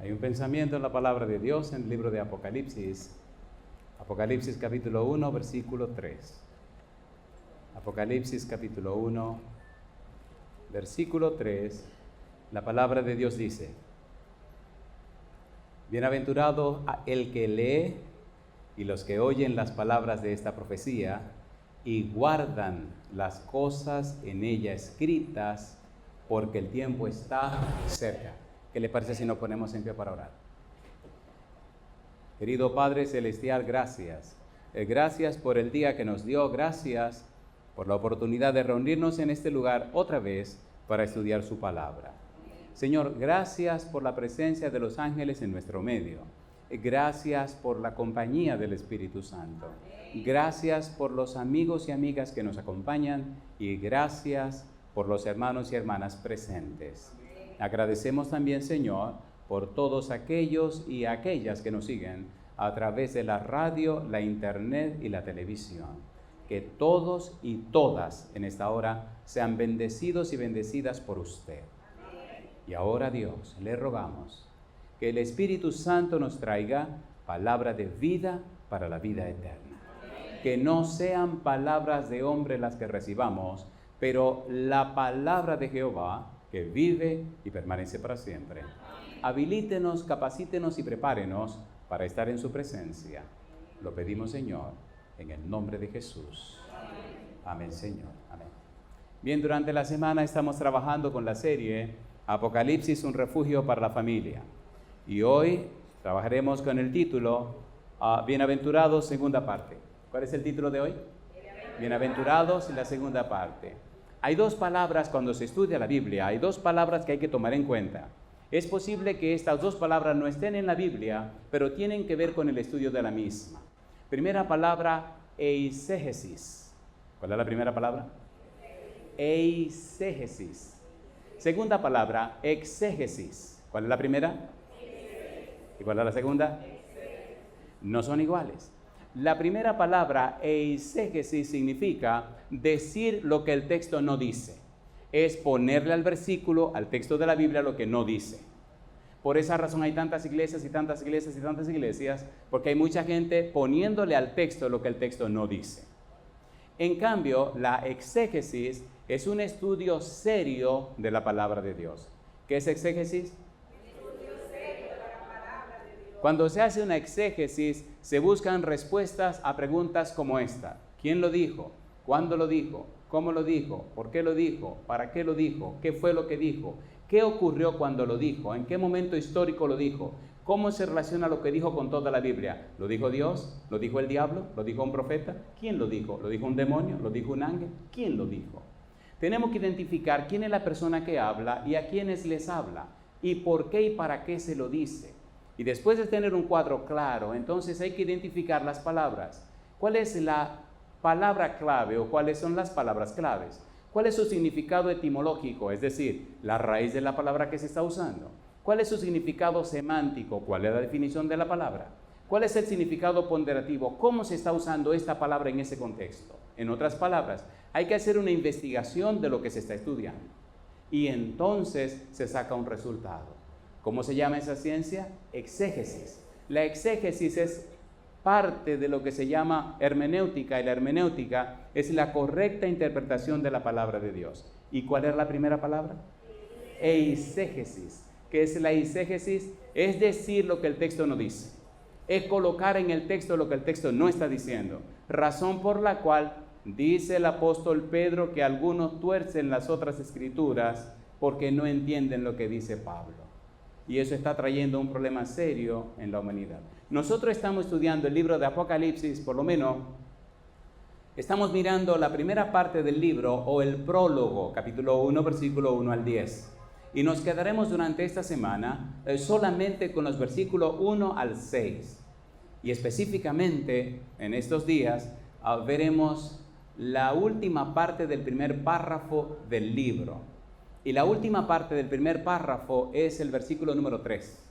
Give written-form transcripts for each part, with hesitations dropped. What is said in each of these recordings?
Hay un pensamiento en la palabra de Dios en el libro de Apocalipsis. Apocalipsis capítulo 1, versículo 3. Apocalipsis capítulo 1, versículo 3. La palabra de Dios dice: Bienaventurado el que lee y los que oyen las palabras de esta profecía y guardan las cosas en ella escritas, porque el tiempo está cerca. ¿Qué le parece si nos ponemos en pie para orar? Querido Padre Celestial, gracias. Gracias por el día que nos dio, gracias por la oportunidad de reunirnos en este lugar otra vez para estudiar su palabra. Señor, gracias por la presencia de los ángeles en nuestro medio. Gracias por la compañía del Espíritu Santo. Gracias por los amigos y amigas que nos acompañan y gracias por los hermanos y hermanas presentes. Agradecemos también, Señor, por todos aquellos y aquellas que nos siguen a través de la radio, la internet y la televisión. Que todos y todas en esta hora sean bendecidos y bendecidas por usted. Y ahora, Dios, le rogamos que el Espíritu Santo nos traiga palabra de vida para la vida eterna. Que no sean palabras de hombre las que recibamos, pero la palabra de Jehová que vive y permanece para siempre. Habilítenos, capacítenos y prepárenos para estar en su presencia. Lo pedimos, Señor, en el nombre de Jesús. Amén, Señor. Amén. Bien, durante la semana estamos trabajando con la serie Apocalipsis, un refugio para la familia. Y hoy trabajaremos con el título Bienaventurados, segunda parte. ¿Cuál es el título de hoy? Bienaventurados, la segunda parte. Hay dos palabras cuando se estudia la Biblia, hay dos palabras que hay que tomar en cuenta. Es posible que estas dos palabras no estén en la Biblia, pero tienen que ver con el estudio de la misma. Primera palabra, eisegesis. ¿Cuál es la primera palabra? Eisegesis. Segunda palabra, exégesis. ¿Cuál es la primera? ¿Y cuál es la segunda? No son iguales. La primera palabra, eisegesis, significa decir lo que el texto no dice. Es ponerle al versículo, al texto de la Biblia, lo que no dice. Por esa razón hay tantas iglesias y tantas iglesias y tantas iglesias, porque hay mucha gente poniéndole al texto lo que el texto no dice. En cambio, la exégesis es un estudio serio de la palabra de Dios. ¿Qué es exégesis? Cuando se hace una exégesis, se buscan respuestas a preguntas como esta. ¿Quién lo dijo? ¿Cuándo lo dijo? ¿Cómo lo dijo? ¿Por qué lo dijo? ¿Para qué lo dijo? ¿Qué fue lo que dijo? ¿Qué ocurrió cuando lo dijo? ¿En qué momento histórico lo dijo? ¿Cómo se relaciona lo que dijo con toda la Biblia? ¿Lo dijo Dios? ¿Lo dijo el diablo? ¿Lo dijo un profeta? ¿Quién lo dijo? ¿Lo dijo un demonio? ¿Lo dijo un ángel? ¿Quién lo dijo? Tenemos que identificar quién es la persona que habla y a quiénes les habla y por qué y para qué se lo dice. Y después de tener un cuadro claro, entonces hay que identificar las palabras. ¿Cuál es la palabra clave o cuáles son las palabras claves? ¿Cuál es su significado etimológico? Es decir, la raíz de la palabra que se está usando. ¿Cuál es su significado semántico? ¿Cuál es la definición de la palabra? ¿Cuál es el significado ponderativo? ¿Cómo se está usando esta palabra en ese contexto? En otras palabras, hay que hacer una investigación de lo que se está estudiando. Y entonces se saca un resultado. ¿Cómo se llama esa ciencia? Exégesis. La exégesis es parte de lo que se llama hermenéutica, y la hermenéutica es la correcta interpretación de la palabra de Dios. ¿Y cuál es la primera palabra? Eisegesis. ¿Qué es la eisegesis? Es decir lo que el texto no dice. Es colocar en el texto lo que el texto no está diciendo. Razón por la cual dice el apóstol Pedro que algunos tuercen las otras escrituras porque no entienden lo que dice Pablo. Y eso está trayendo un problema serio en la humanidad. Nosotros estamos estudiando el libro de Apocalipsis, por lo menos, estamos mirando la primera parte del libro o el prólogo, capítulo 1, versículo 1 al 10. Y nos quedaremos durante esta semana solamente con los versículos 1 al 6. Y específicamente en estos días veremos la última parte del primer párrafo del libro. Y la última parte del primer párrafo es el versículo número 3.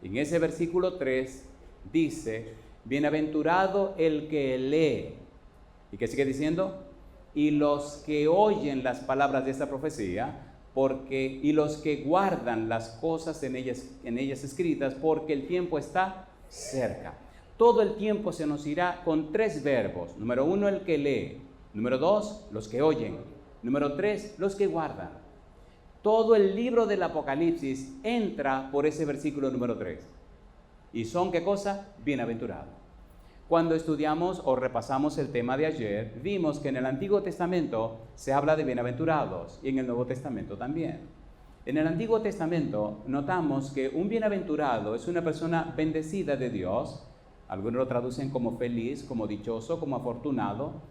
En ese versículo 3 dice, bienaventurado el que lee. ¿Y qué sigue diciendo? Y los que oyen las palabras de esta profecía, y los que guardan las cosas en ellas escritas, porque el tiempo está cerca. Todo el tiempo se nos irá con 3 verbos. Número 1, el que lee. Número 2, los que oyen. Número 3, los que guardan. Todo el libro del Apocalipsis entra por ese versículo número 3. ¿Y son qué cosa? Bienaventurados. Cuando estudiamos o repasamos el tema de ayer, vimos que en el Antiguo Testamento se habla de bienaventurados y en el Nuevo Testamento también. En el Antiguo Testamento notamos que un bienaventurado es una persona bendecida de Dios. Algunos lo traducen como feliz, como dichoso, como afortunado.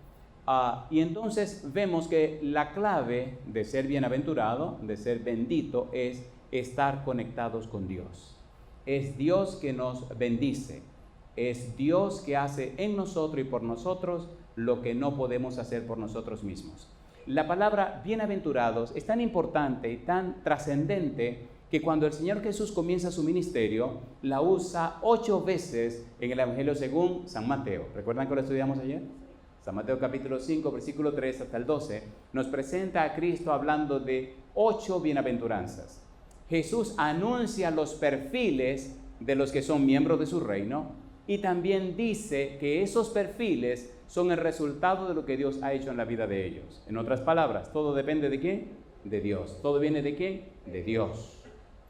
Y entonces vemos que la clave de ser bienaventurado, de ser bendito, es estar conectados con Dios. Es Dios que nos bendice. Es Dios que hace en nosotros y por nosotros lo que no podemos hacer por nosotros mismos. La palabra bienaventurados es tan importante y tan trascendente que cuando el Señor Jesús comienza su ministerio, la usa 8 veces en el Evangelio según San Mateo. ¿Recuerdan que lo estudiamos ayer? San Mateo capítulo 5, versículo 3 hasta el 12, nos presenta a Cristo hablando de 8 bienaventuranzas. Jesús anuncia los perfiles de los que son miembros de su reino y también dice que esos perfiles son el resultado de lo que Dios ha hecho en la vida de ellos. En otras palabras, todo depende de quién, de Dios. ¿Todo viene de quién? De Dios.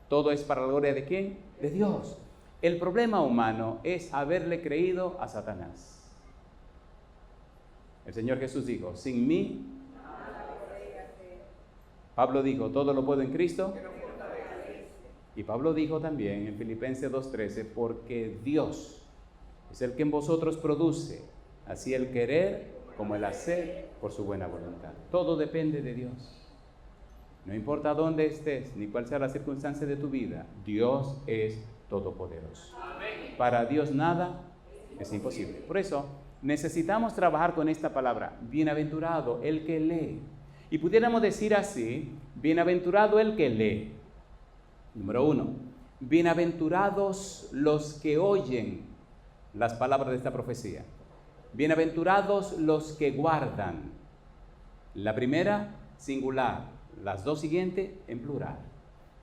¿Todo es para la gloria de quién? De Dios. El problema humano es haberle creído a Satanás. El Señor Jesús dijo, sin mí, Pablo dijo, todo lo puedo en Cristo. Y Pablo dijo también en Filipenses 2:13, porque Dios es el que en vosotros produce, así el querer como el hacer por su buena voluntad. Todo depende de Dios. No importa dónde estés, ni cuál sea la circunstancia de tu vida, Dios es todopoderoso. Para Dios nada es imposible. Por eso necesitamos trabajar con esta palabra, bienaventurado el que lee. Y pudiéramos decir así, bienaventurado el que lee. Número 1, bienaventurados los que oyen las palabras de esta profecía. Bienaventurados los que guardan. La primera, singular. Las 2 siguientes, en plural.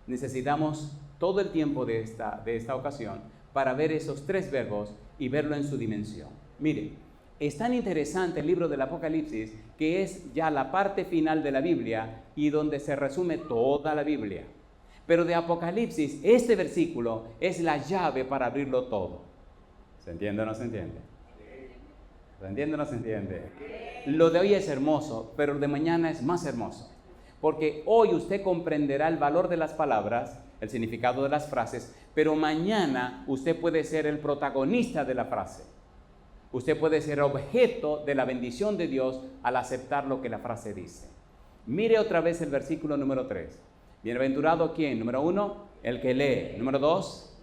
Necesitamos todo el tiempo de esta ocasión para ver esos 3 verbos y verlo en su dimensión. Mire, es tan interesante el libro del Apocalipsis que es ya la parte final de la Biblia y donde se resume toda la Biblia. Pero de Apocalipsis, este versículo es la llave para abrirlo todo. ¿Se entiende o no se entiende? ¿Se entiende o no se entiende? Lo de hoy es hermoso, pero lo de mañana es más hermoso. Porque hoy usted comprenderá el valor de las palabras, el significado de las frases, pero mañana usted puede ser el protagonista de la frase. Usted puede ser objeto de la bendición de Dios al aceptar lo que la frase dice. Mire otra vez el versículo número 3. Bienaventurado ¿quién? Número 1, el que lee. Número 2,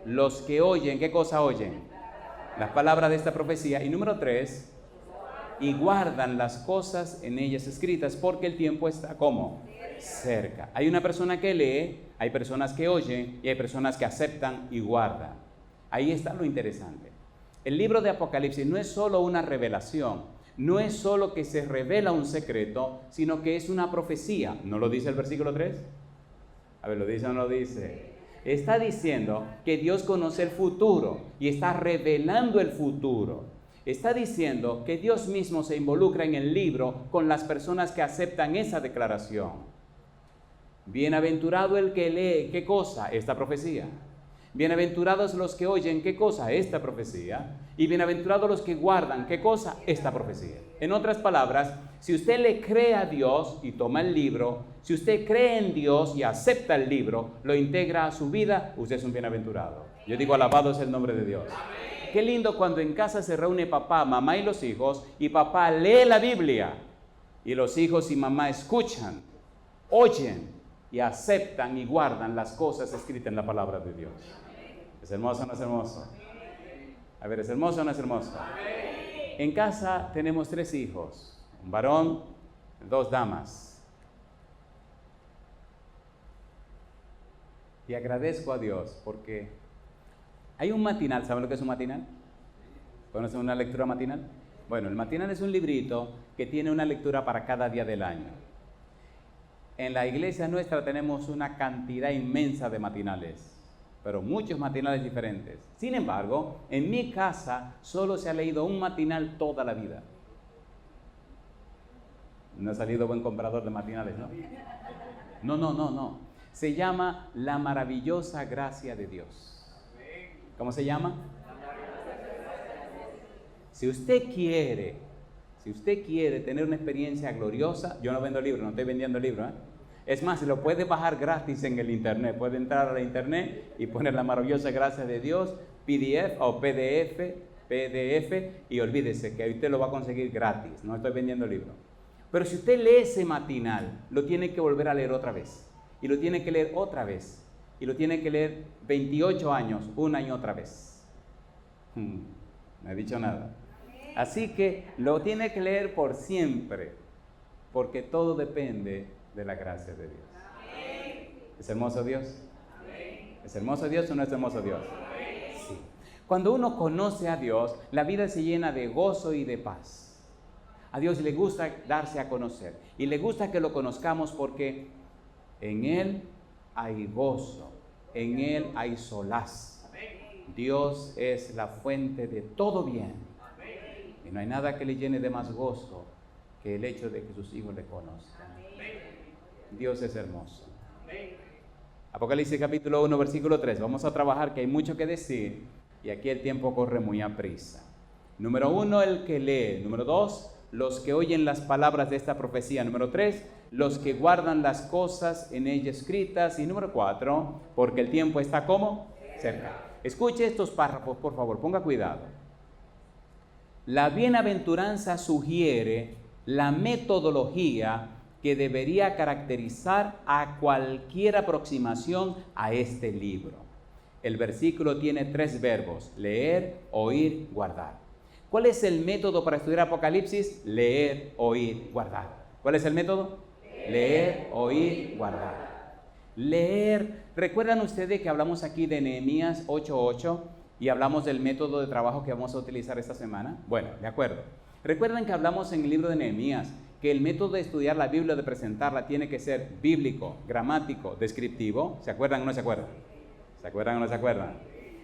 los que oyen. ¿Qué cosa oyen? Las palabras de esta profecía. Y número 3, y guardan las cosas en ellas escritas, porque el tiempo está ¿cómo? Cerca. Hay una persona que lee, hay personas que oyen y hay personas que aceptan y guardan. Ahí está lo interesante. El libro de Apocalipsis no es solo una revelación, no es solo que se revela un secreto, sino que es una profecía. ¿No lo dice el versículo 3? A ver, ¿lo dice o no lo dice? Está diciendo que Dios conoce el futuro y está revelando el futuro. Está diciendo que Dios mismo se involucra en el libro con las personas que aceptan esa declaración. Bienaventurado el que lee, ¿qué cosa? Esta profecía. Bienaventurados los que oyen, ¿qué cosa? Esta profecía. Y bienaventurados los que guardan, ¿qué cosa? Esta profecía. En otras palabras, si usted le cree a Dios y toma el libro, si usted cree en Dios y acepta el libro, lo integra a su vida, usted es un bienaventurado. Yo digo, alabado es el nombre de Dios. Qué lindo cuando en casa se reúne papá, mamá y los hijos, y papá lee la Biblia, y los hijos y mamá escuchan, oyen y aceptan y guardan las cosas escritas en la palabra de Dios. ¿Es hermoso o no es hermoso? A ver, ¿es hermoso o no es hermoso? En casa tenemos 3 hijos, un varón, 2 damas. Y agradezco a Dios porque hay un matinal. ¿Saben lo que es un matinal? ¿Conocen una lectura matinal? Bueno, el matinal es un librito que tiene una lectura para cada día del año. En la iglesia nuestra tenemos una cantidad inmensa de matinales, pero muchos matinales diferentes. Sin embargo, en mi casa solo se ha leído un matinal toda la vida. No he salido buen comprador de matinales, ¿no? No. Se llama La maravillosa gracia de Dios. ¿Cómo se llama? Si usted quiere tener una experiencia gloriosa, yo no vendo libros, no estoy vendiendo libros, ¿eh? Es más, se lo puede bajar gratis en el internet. Puede entrar a la internet y poner La maravillosa gracia de Dios, PDF o PDF, y olvídese que usted lo va a conseguir gratis. No estoy vendiendo libros. Pero si usted lee ese matinal, lo tiene que volver a leer otra vez. Y lo tiene que leer otra vez. Y lo tiene que leer 28 años, una y otra vez. No he dicho nada. Así que lo tiene que leer por siempre, porque todo depende de la gracia de Dios. ¿Es hermoso Dios? ¿Es hermoso Dios o no es hermoso Dios? Sí. Cuando uno conoce a Dios, la vida se llena de gozo y de paz. A Dios le gusta darse a conocer y le gusta que lo conozcamos porque en Él hay gozo, en Él hay solaz. Dios es la fuente de todo bien. Y no hay nada que le llene de más gozo que el hecho de que sus hijos le conozcan. Dios es hermoso. Apocalipsis capítulo 1, versículo 3. Vamos a trabajar, que hay mucho que decir y aquí el tiempo corre muy aprisa. Número 1, el que lee. Número 2, los que oyen las palabras de esta profecía. Número 3, los que guardan las cosas en ella escritas. Y número 4, porque el tiempo está ¿cómo? Cerca. Escuche estos párrafos, por favor, ponga cuidado. La bienaventuranza sugiere la metodología que debería caracterizar a cualquier aproximación a este libro. El versículo tiene 3 verbos: leer, oír, guardar. ¿Cuál es el método para estudiar Apocalipsis? Leer, oír, guardar. ¿Cuál es el método? Leer, oír, guardar. Leer. ¿Recuerdan ustedes que hablamos aquí de Nehemías 8:8 y hablamos del método de trabajo que vamos a utilizar esta semana? Bueno, de acuerdo. ¿Recuerdan que hablamos en el libro de Nehemías que el método de estudiar la Biblia, de presentarla, tiene que ser bíblico, gramático, descriptivo? ¿Se acuerdan o no se acuerdan? ¿Se acuerdan o no se acuerdan?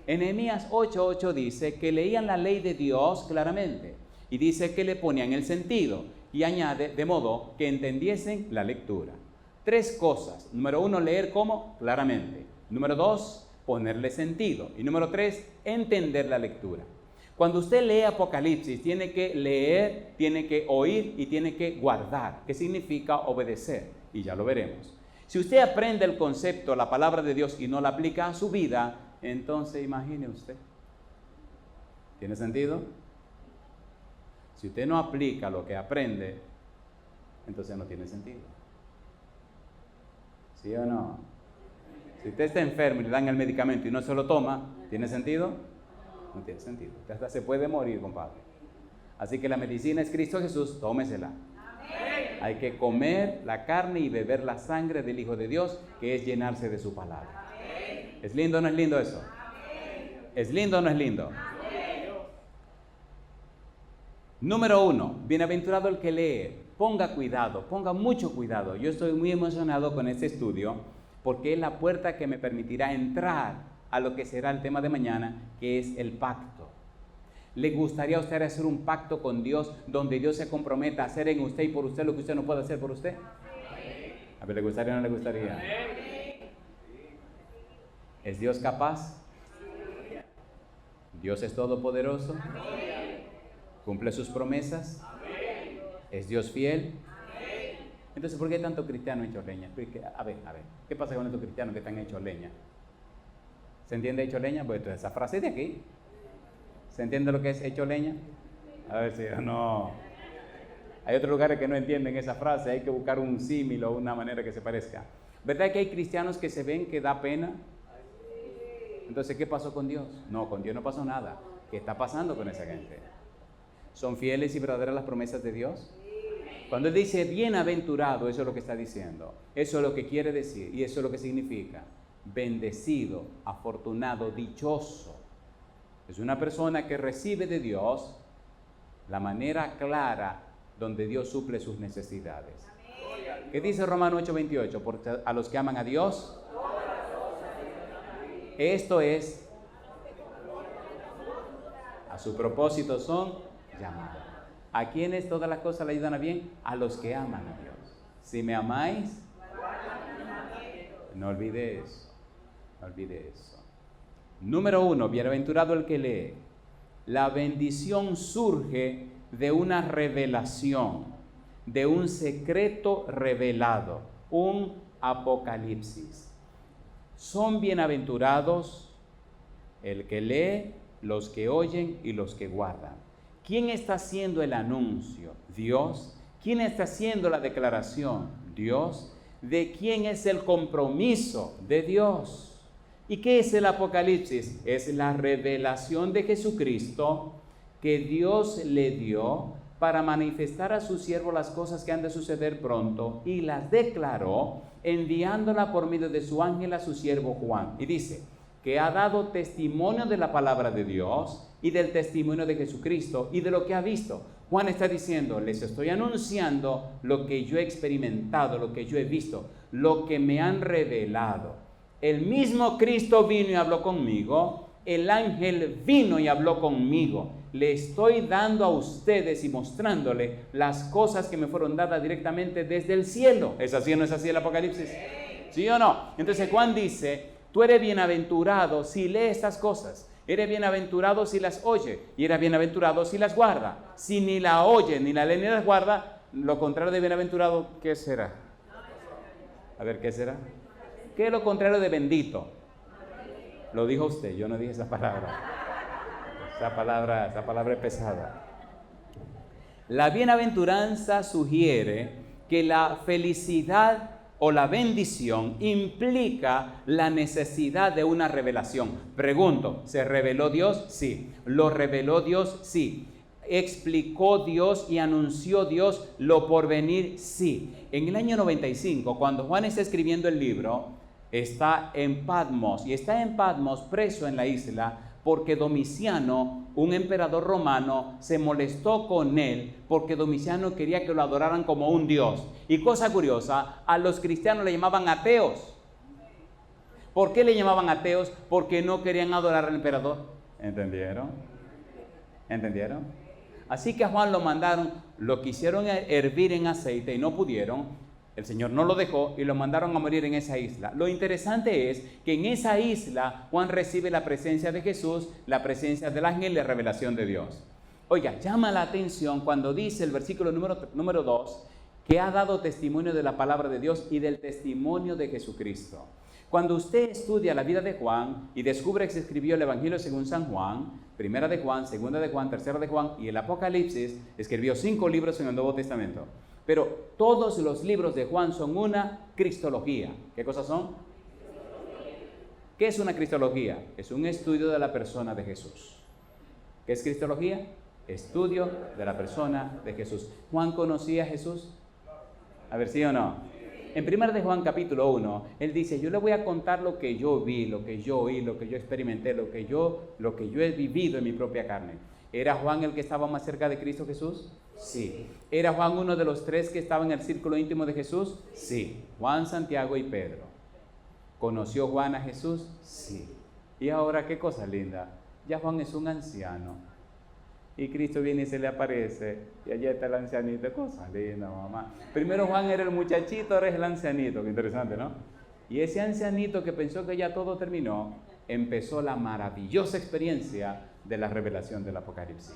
En Nehemías 8:8 dice que leían la ley de Dios claramente y dice que le ponían el sentido y añade de modo que entendiesen la lectura. 3 cosas. Número 1, leer ¿cómo? Claramente. Número 2, ponerle sentido. Y número 3, entender la lectura. Cuando usted lee Apocalipsis, tiene que leer, tiene que oír y tiene que guardar, que significa obedecer, y ya lo veremos. Si usted aprende el concepto, la palabra de Dios, y no la aplica a su vida, entonces imagine usted. ¿Tiene sentido? Si usted no aplica lo que aprende, entonces no tiene sentido. ¿Sí o no? Si usted está enfermo y le dan el medicamento y no se lo toma, ¿tiene sentido? No tiene sentido. Usted hasta se puede morir, compadre. Así que la medicina es Cristo Jesús, tómesela. Amén. Hay que comer la carne y beber la sangre del Hijo de Dios, que es llenarse de su palabra. Amén. ¿Es lindo o no es lindo eso? Amén. ¿Es lindo o no es lindo? Amén. Número 1, bienaventurado el que lee. Ponga cuidado, ponga mucho cuidado. Yo estoy muy emocionado con este estudio porque es la puerta que me permitirá entrar a lo que será el tema de mañana, que es el pacto. ¿Le gustaría a usted hacer un pacto con Dios donde Dios se comprometa a hacer en usted y por usted lo que usted no puede hacer por usted? A ver, ¿le gustaría o no le gustaría? ¿Es Dios capaz? ¿Dios es todopoderoso? ¿Cumple sus promesas? ¿Es Dios fiel? Entonces, ¿por qué hay tantos cristianos hechos leña? A ver, ¿qué pasa con estos cristianos que están hechos leña? ¿Se entiende hecho leña? Pues entonces esa frase de aquí. ¿Se entiende lo que es hecho leña? A ver si no. Hay otros lugares que no entienden esa frase, hay que buscar un símil o una manera que se parezca. ¿Verdad que hay cristianos que se ven que da pena? Entonces, ¿qué pasó con Dios? No, con Dios no pasó nada. ¿Qué está pasando con esa gente? ¿Son fieles y verdaderas las promesas de Dios? Cuando Él dice bienaventurado, eso es lo que está diciendo. Eso es lo que quiere decir y eso es lo que significa. Bendecido, afortunado, dichoso. Es una persona que recibe de Dios la manera clara donde Dios suple sus necesidades. ¿Qué dice Romanos 8:28? Porque a los que aman a Dios, esto es, a su propósito son llamados. ¿A quiénes todas las cosas le ayudan a bien? A los que aman a Dios. Si me amáis, no olvide eso. No olvide eso. Número 1, bienaventurado el que lee. La bendición surge de una revelación, de un secreto revelado, un apocalipsis. Son bienaventurados el que lee, los que oyen y los que guardan. ¿Quién está haciendo el anuncio? Dios. ¿Quién está haciendo la declaración? Dios. ¿De quién es el compromiso? De Dios. ¿Y qué es el Apocalipsis? Es la revelación de Jesucristo que Dios le dio para manifestar a su siervo las cosas que han de suceder pronto, y las declaró enviándola por medio de su ángel a su siervo Juan. Y dice que ha dado testimonio de la palabra de Dios y del testimonio de Jesucristo y de lo que ha visto. Juan está diciendo, les estoy anunciando lo que yo he experimentado, lo que yo he visto, lo que me han revelado. El mismo Cristo vino y habló conmigo, el ángel vino y habló conmigo. Le estoy dando a ustedes y mostrándole las cosas que me fueron dadas directamente desde el cielo. ¿Es así o no es así el Apocalipsis? ¿Sí o no? Entonces Juan dice, tú eres bienaventurado si lees estas cosas. Eres bienaventurado si las oye y eres bienaventurado si las guarda. Si ni la oye, ni la lee, ni las guarda, lo contrario de bienaventurado, ¿qué será? A ver, ¿qué será? ¿Qué es lo contrario de bendito? Lo dijo usted, yo no dije esa palabra. Esa palabra es pesada. La bienaventuranza sugiere que la felicidad o la bendición implica la necesidad de una revelación. Pregunto, ¿se reveló Dios? Sí. ¿Lo reveló Dios? Sí. ¿Explicó Dios y anunció Dios lo por venir? Sí. En el año 95, cuando Juan está escribiendo el libro, está en Patmos, y está en Patmos preso en la isla porque Domiciano, un emperador romano, se molestó con él porque Domiciano quería que lo adoraran como un dios. Y cosa curiosa, a los cristianos le llamaban ateos. ¿Por qué le llamaban ateos? Porque no querían adorar al emperador. ¿Entendieron? ¿Entendieron? Así que a Juan lo mandaron, lo quisieron hervir en aceite y no pudieron. El Señor no lo dejó y lo mandaron a morir en esa isla. Lo interesante es que en esa isla Juan recibe la presencia de Jesús, la presencia del ángel y la revelación de Dios. Oiga, llama la atención cuando dice el versículo número 2 que ha dado testimonio de la palabra de Dios y del testimonio de Jesucristo. Cuando usted estudia la vida de Juan y descubre que se escribió el Evangelio según San Juan, Primera de Juan, Segunda de Juan, Tercera de Juan y el Apocalipsis, escribió 5 libros en el Nuevo Testamento. Pero todos los libros de Juan son una cristología. ¿Qué cosas son? ¿Qué es una cristología? Es un estudio de la persona de Jesús. ¿Qué es cristología? Estudio de la persona de Jesús. ¿Juan conocía a Jesús? A ver, ¿sí o no? En 1 de Juan capítulo 1, él dice, yo le voy a contar lo que yo vi, lo que yo oí, lo que yo experimenté, lo que yo he vivido en mi propia carne. ¿Era Juan el que estaba más cerca de Cristo Jesús? Sí. ¿Era Juan uno de los 3 que estaba en el círculo íntimo de Jesús? Sí. Juan, Santiago y Pedro. ¿Conoció Juan a Jesús? Sí. Y ahora, qué cosa linda, ya Juan es un anciano. Y Cristo viene y se le aparece, y allá está el ancianito. Cosa linda, mamá. Primero Juan era el muchachito, ahora es el ancianito. Qué interesante, ¿no? Y ese ancianito que pensó que ya todo terminó, empezó la maravillosa experiencia de la revelación del Apocalipsis.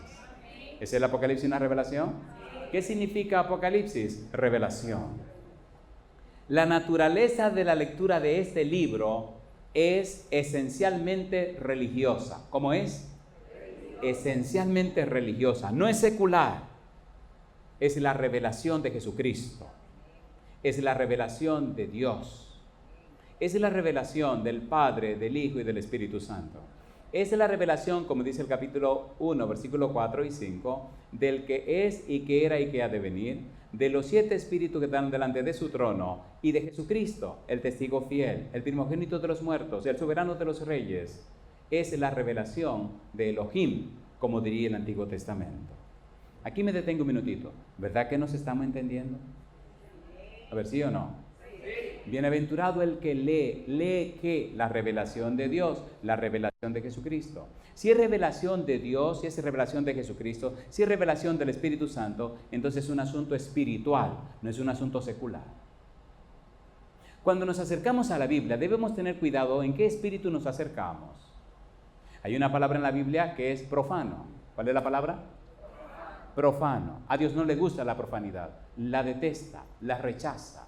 ¿Es el Apocalipsis una revelación? ¿Qué significa Apocalipsis? Revelación. La naturaleza de la lectura de este libro es esencialmente religiosa. ¿Cómo es? Esencialmente religiosa. No es secular. Es la revelación de Jesucristo. Es la revelación de Dios. Es la revelación del Padre, del Hijo y del Espíritu Santo. Es la revelación, como dice el capítulo 1, versículos 4 y 5, del que es y que era y que ha de venir, de los 7 espíritus que están delante de su trono y de Jesucristo, el testigo fiel, el primogénito de los muertos, el soberano de los reyes. Es la revelación de Elohim, como diría el Antiguo Testamento. Aquí me detengo un minutito. ¿Verdad que nos estamos entendiendo? A ver, ¿sí o no? Bienaventurado el que lee. ¿Lee qué? La revelación de Dios, la revelación de Jesucristo. Si es revelación de Dios, si es revelación de Jesucristo, si es revelación del Espíritu Santo, entonces es un asunto espiritual, no es un asunto secular. Cuando nos acercamos a la Biblia, debemos tener cuidado en qué espíritu nos acercamos. Hay una palabra en la Biblia que es profano. ¿Cuál es la palabra? Profano. A Dios no le gusta la profanidad, la detesta, la rechaza,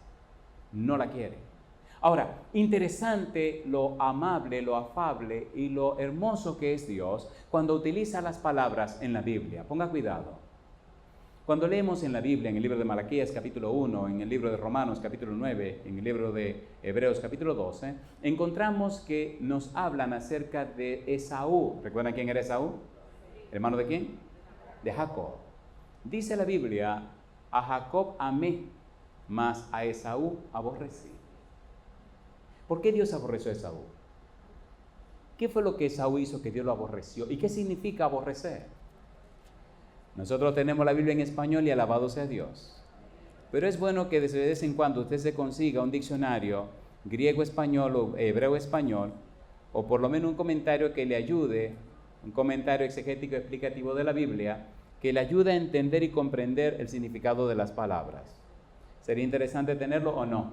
no la quiere. Ahora, interesante lo amable, lo afable y lo hermoso que es Dios cuando utiliza las palabras en la Biblia. Ponga cuidado. Cuando leemos en la Biblia, en el libro de Malaquías capítulo 1, en el libro de Romanos capítulo 9, en el libro de Hebreos capítulo 12, encontramos que nos hablan acerca de Esaú. ¿Recuerdan quién era Esaú? ¿Hermano de quién? De Jacob. Dice la Biblia, a Jacob amé, mas a Esaú aborrecí. ¿Por qué Dios aborreció a Esaú? ¿Qué fue lo que Esaú hizo que Dios lo aborreció? ¿Y qué significa aborrecer? Nosotros tenemos la Biblia en español y alabado sea Dios. Pero es bueno que de vez en cuando usted se consiga un diccionario griego-español o hebreo-español, o por lo menos un comentario que le ayude, un comentario exegético explicativo de la Biblia, que le ayude a entender y comprender el significado de las palabras. ¿Sería interesante tenerlo o no?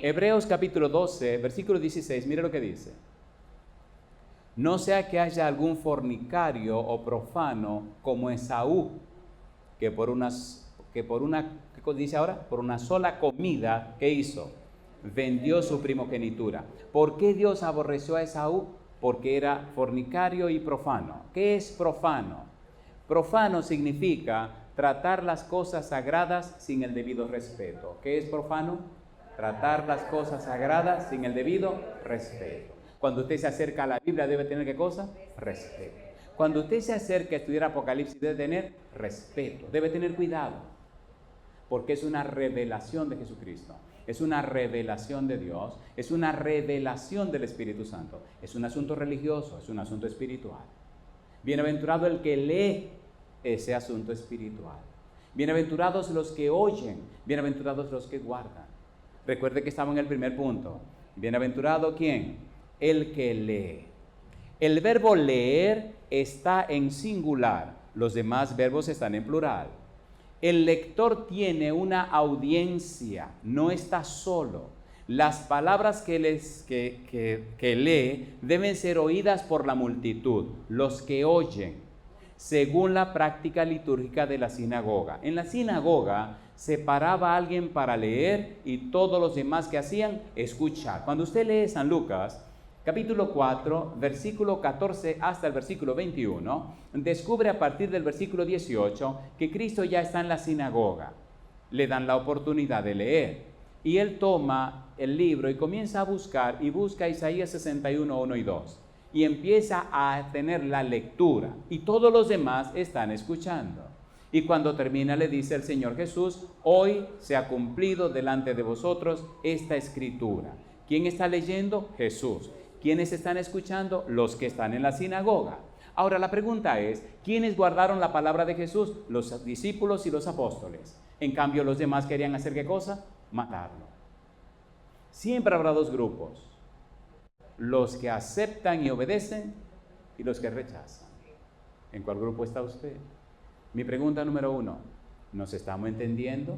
Hebreos capítulo 12, versículo 16, mire lo que dice. No sea que haya algún fornicario o profano como Esaú, que por una sola comida, ¿qué hizo? Vendió su primogenitura. ¿Por qué Dios aborreció a Esaú? Porque era fornicario y profano. ¿Qué es profano? Profano significa tratar las cosas sagradas sin el debido respeto. ¿Qué es profano? Tratar las cosas sagradas sin el debido respeto. Cuando usted se acerca a la Biblia, ¿debe tener qué cosa? Respeto. Cuando usted se acerca a estudiar Apocalipsis, debe tener respeto, debe tener cuidado, porque es una revelación de Jesucristo, es una revelación de Dios, es una revelación del Espíritu Santo, es un asunto religioso, es un asunto espiritual. Bienaventurado el que lee ese asunto espiritual. Bienaventurados los que oyen, bienaventurados los que guardan. Recuerde que estamos en el primer punto. Bienaventurado ¿quién? El que lee. El verbo leer está en singular, los demás verbos están en plural. El lector tiene una audiencia, no está solo. Las palabras que lee deben ser oídas por la multitud, los que oyen, según la práctica litúrgica de la sinagoga. En la sinagoga se paraba alguien para leer y todos los demás que hacían, escuchar. Cuando usted lee San Lucas, capítulo 4, versículo 14 hasta el versículo 21, descubre a partir del versículo 18 que Cristo ya está en la sinagoga. Le dan la oportunidad de leer y él toma el libro y comienza a buscar y busca Isaías 61, 1 y 2 y empieza a tener la lectura y todos los demás están escuchando. Y cuando termina le dice el Señor Jesús, hoy se ha cumplido delante de vosotros esta escritura. ¿Quién está leyendo? Jesús. ¿Quiénes están escuchando? Los que están en la sinagoga. Ahora la pregunta es, ¿quiénes guardaron la palabra de Jesús? Los discípulos y los apóstoles. En cambio, los demás querían hacer ¿qué cosa? Matarlo. Siempre habrá dos grupos. Los que aceptan y obedecen y los que rechazan. ¿En cuál grupo está usted? Mi pregunta número 1, ¿nos estamos entendiendo?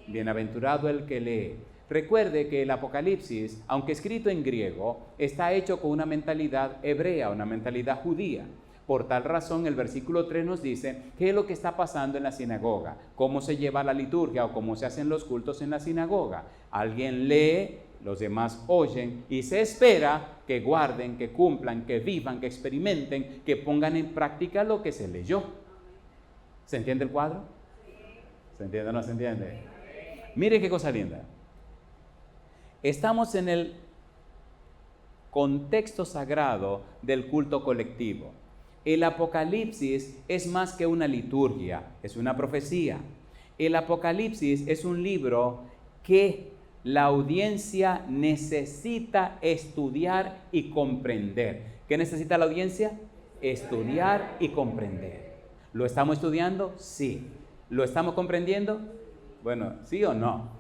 Bienaventurado el que lee. Recuerde que el Apocalipsis, aunque escrito en griego, está hecho con una mentalidad hebrea, una mentalidad judía. Por tal razón, el versículo 3 nos dice qué es lo que está pasando en la sinagoga, cómo se lleva la liturgia o cómo se hacen los cultos en la sinagoga. Alguien lee, los demás oyen y se espera que guarden, que cumplan, que vivan, que experimenten, que pongan en práctica lo que se leyó. ¿Se entiende el cuadro? ¿Se entiende o no se entiende? Mire qué cosa linda. Estamos en el contexto sagrado del culto colectivo. El Apocalipsis es más que una liturgia, es una profecía. El Apocalipsis es un libro que la audiencia necesita estudiar y comprender. ¿Qué necesita la audiencia? Estudiar y comprender. ¿Lo estamos estudiando? Sí. ¿Lo estamos comprendiendo? Bueno, ¿sí o no?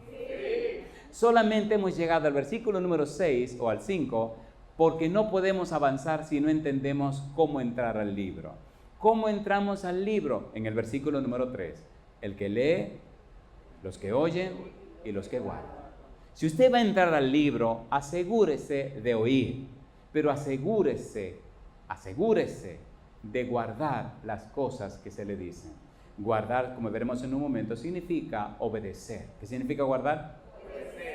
Solamente hemos llegado al versículo número 6 o al 5 porque no podemos avanzar si no entendemos cómo entrar al libro. ¿Cómo entramos al libro? En el versículo número 3. El que lee, los que oyen y los que guardan. Si usted va a entrar al libro, asegúrese de oír, pero asegúrese de guardar las cosas que se le dicen. Guardar, como veremos en un momento, significa obedecer. ¿Qué significa guardar?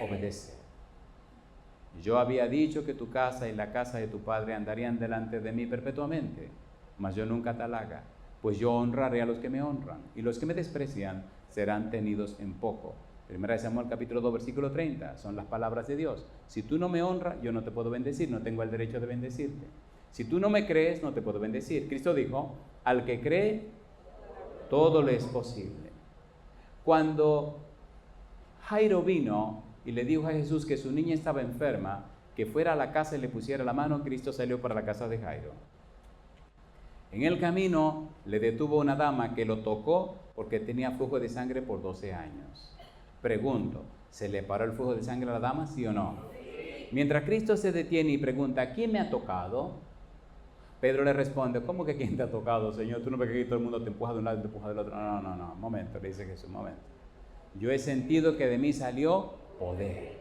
Obedecer. Yo había dicho que tu casa y la casa de tu padre andarían delante de mí perpetuamente, mas yo nunca tal haga, pues yo honraré a los que me honran, y los que me desprecian serán tenidos en poco. Primera de Samuel capítulo 2 versículo 30, son las palabras de Dios. Si tú no me honras, yo no te puedo bendecir, no tengo el derecho de bendecirte. Si tú no me crees, no te puedo bendecir. Cristo dijo, al que cree, todo le es posible. Cuando Jairo vino y le dijo a Jesús que su niña estaba enferma, que fuera a la casa y le pusiera la mano, Cristo salió para la casa de Jairo. En el camino le detuvo una dama que lo tocó porque tenía flujo de sangre por 12 años. Pregunto, ¿se le paró el flujo de sangre a la dama, sí o no? Sí. Mientras Cristo se detiene y pregunta, ¿quién me ha tocado? Pedro le responde, ¿cómo que quién te ha tocado, Señor? Tú no ves que aquí todo el mundo te empuja de un lado y te empuja del otro. No, momento, le dice Jesús, momento. Yo he sentido que de mí salió poder.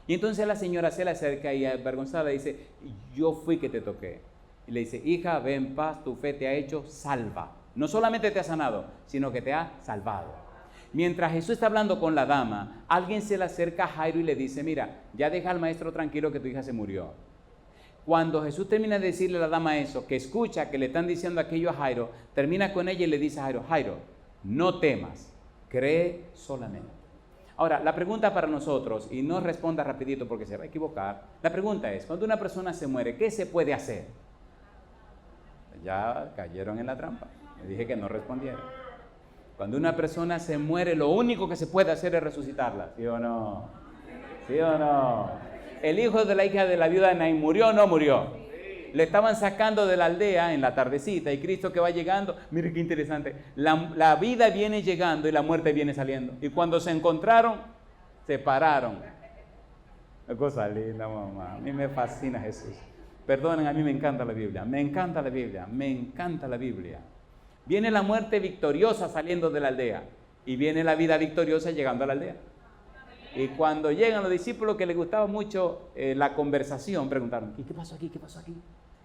Y entonces la señora se le acerca y avergonzada le dice, yo fui que te toqué. Y le dice, hija, ve en paz, tu fe te ha hecho salva. No solamente te ha sanado, sino que te ha salvado. Mientras Jesús está hablando con la dama, alguien se le acerca a Jairo y le dice, mira, ya deja al maestro tranquilo que tu hija se murió. Cuando Jesús termina de decirle a la dama eso, que escucha que le están diciendo aquello a Jairo, termina con ella y le dice a Jairo, Jairo, no temas, cree solamente. Ahora, la pregunta para nosotros, y no responda rapidito porque se va a equivocar, la pregunta es, cuando una persona se muere, ¿qué se puede hacer? Ya cayeron en la trampa, me dije que no respondieran. Cuando una persona se muere, lo único que se puede hacer es resucitarla, ¿sí o no? ¿Sí o no? El hijo de la hija de la viuda de Naín, ¿murió o no murió? Le estaban sacando de la aldea en la tardecita y Cristo que va llegando, mire qué interesante, la vida viene llegando y la muerte viene saliendo. Y cuando se encontraron, se pararon. Qué cosa linda, mamá. A mí me fascina Jesús. Perdonen, a mí me encanta la Biblia, me encanta la Biblia, me encanta la Biblia. Viene la muerte victoriosa saliendo de la aldea y viene la vida victoriosa llegando a la aldea. Y cuando llegan los discípulos que les gustaba mucho la conversación, preguntaron, ¿y qué pasó aquí? ¿Qué pasó aquí?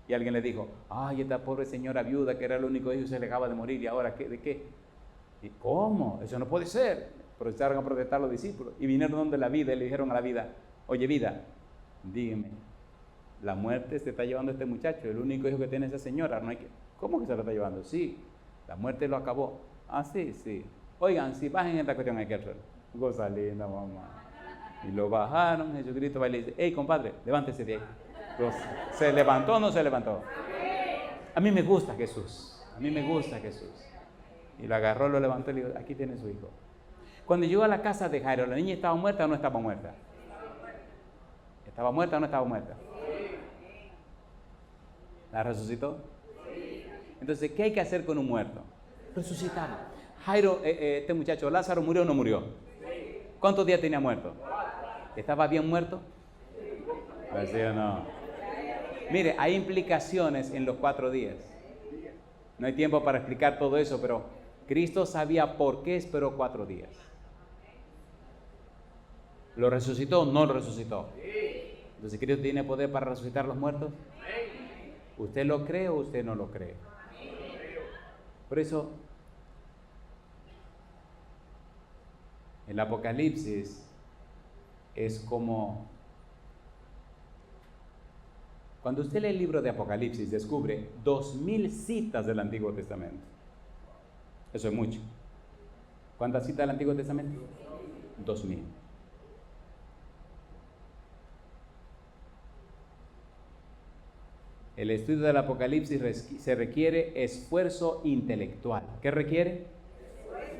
Y alguien les dijo, ay, esta pobre señora viuda que era el único hijo y se le acaba de morir, ¿y ahora qué? ¿De qué? ¿Y cómo? Eso no puede ser. Empezaron a protestar los discípulos y vinieron donde la vida y le dijeron a la vida, oye vida, dígame, la muerte se está llevando a este muchacho, el único hijo que tiene esa señora, no hay que... ¿Cómo que se lo está llevando? Sí, la muerte lo acabó. Ah, sí, sí. Oigan, si bajen esta cuestión hay que hacerlo. Cosa linda, mamá. Y lo bajaron, Jesucristo va y le dice, hey, compadre, levántese de ahí. Entonces, ¿se levantó o no se levantó? A mí me gusta Jesús. A mí me gusta Jesús. Y lo agarró, lo levantó y le dijo, aquí tiene su hijo. Cuando llegó a la casa de Jairo, ¿la niña estaba muerta o no estaba muerta? ¿Estaba muerta o no estaba muerta? ¿La resucitó? Entonces, ¿qué hay que hacer con un muerto? Resucitarlo. Jairo, este muchacho, Lázaro, ¿murió o no murió? ¿Cuántos días tenía muerto? ¿Estaba bien muerto? ¿Sí o no? Mire, hay implicaciones en los 4 días. No hay tiempo para explicar todo eso, pero Cristo sabía por qué esperó 4 días. ¿Lo resucitó o no lo resucitó? Entonces, ¿Cristo tiene poder para resucitar a los muertos? ¿Usted lo cree o usted no lo cree? Por eso, el Apocalipsis es como... Cuando usted lee el libro de Apocalipsis, descubre 2000 citas del Antiguo Testamento. Eso es mucho. ¿Cuántas citas del Antiguo Testamento? 2000. El estudio del Apocalipsis se requiere esfuerzo intelectual. ¿Qué requiere?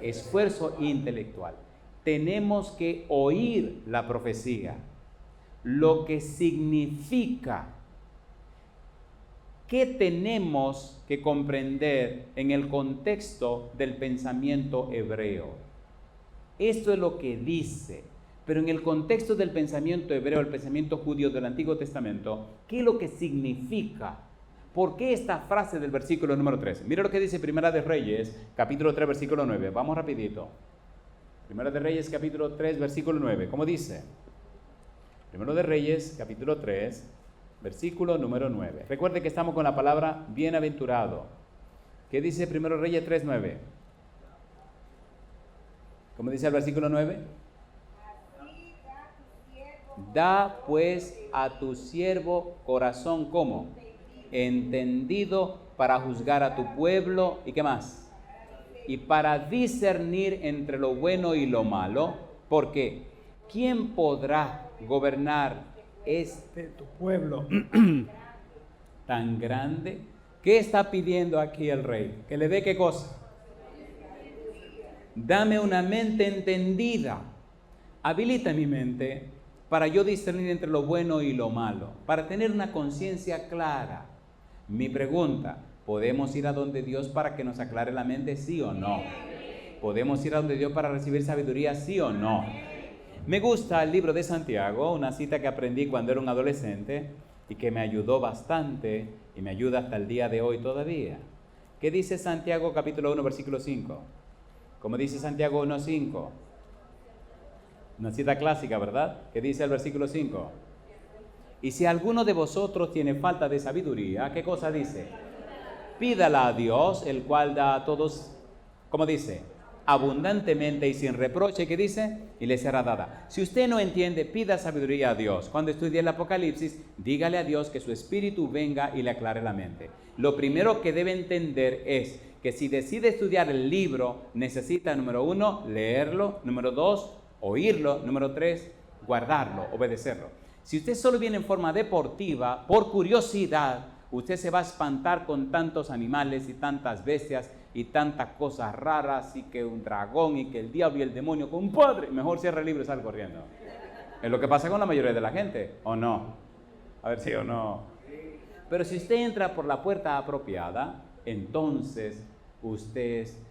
Esfuerzo intelectual. Tenemos que oír la profecía, lo que significa. ¿Qué tenemos que comprender en el contexto del pensamiento hebreo? Esto es lo que dice. Pero en el contexto del pensamiento hebreo, el pensamiento judío del Antiguo Testamento, ¿qué es lo que significa? ¿Por qué esta frase del versículo número 13? Mira lo que dice Primera de Reyes, capítulo 3, versículo 9. Vamos rapidito. Primera de Reyes, capítulo 3, versículo 9. ¿Cómo dice? Primero de Reyes, capítulo 3, versículo número 9. Recuerde que estamos con la palabra bienaventurado. ¿Qué dice Primero de Reyes 3, 9? ¿Cómo dice el versículo 9? Da pues a tu siervo corazón, ¿cómo? Entendido para juzgar a tu pueblo, ¿y qué más? Y para discernir entre lo bueno y lo malo, porque ¿quién podrá gobernar tu pueblo tan grande? ¿Qué está pidiendo aquí el rey? ¿Que le dé qué cosa? Dame una mente entendida. Habilita mi mente para yo discernir entre lo bueno y lo malo, para tener una conciencia clara. Mi pregunta, ¿podemos ir a donde Dios para que nos aclare la mente, sí o no? ¿Podemos ir a donde Dios para recibir sabiduría, sí o no? Me gusta el libro de Santiago, una cita que aprendí cuando era un adolescente y que me ayudó bastante y me ayuda hasta el día de hoy todavía. ¿Qué dice Santiago capítulo 1, versículo 5? ¿Cómo dice Santiago 1, 5? Una cita clásica, ¿verdad? ¿Qué dice el versículo 5? Y si alguno de vosotros tiene falta de sabiduría, ¿qué cosa dice? Pídala a Dios, el cual da a todos, ¿cómo dice? Abundantemente y sin reproche, ¿qué dice? Y le será dada. Si usted no entiende, pida sabiduría a Dios. Cuando estudie el Apocalipsis, dígale a Dios que su espíritu venga y le aclare la mente. Lo primero que debe entender es que si decide estudiar el libro, necesita, número 1, leerlo, número 2, oírlo, número 3, guardarlo, obedecerlo. Si usted solo viene en forma deportiva, por curiosidad, usted se va a espantar con tantos animales y tantas bestias y tantas cosas raras, y que un dragón y que el diablo y el demonio, compadre, mejor cierra el libro y sale corriendo. Es lo que pasa con la mayoría de la gente, ¿o no? A ver si o no. Pero si usted entra por la puerta apropiada, entonces usted es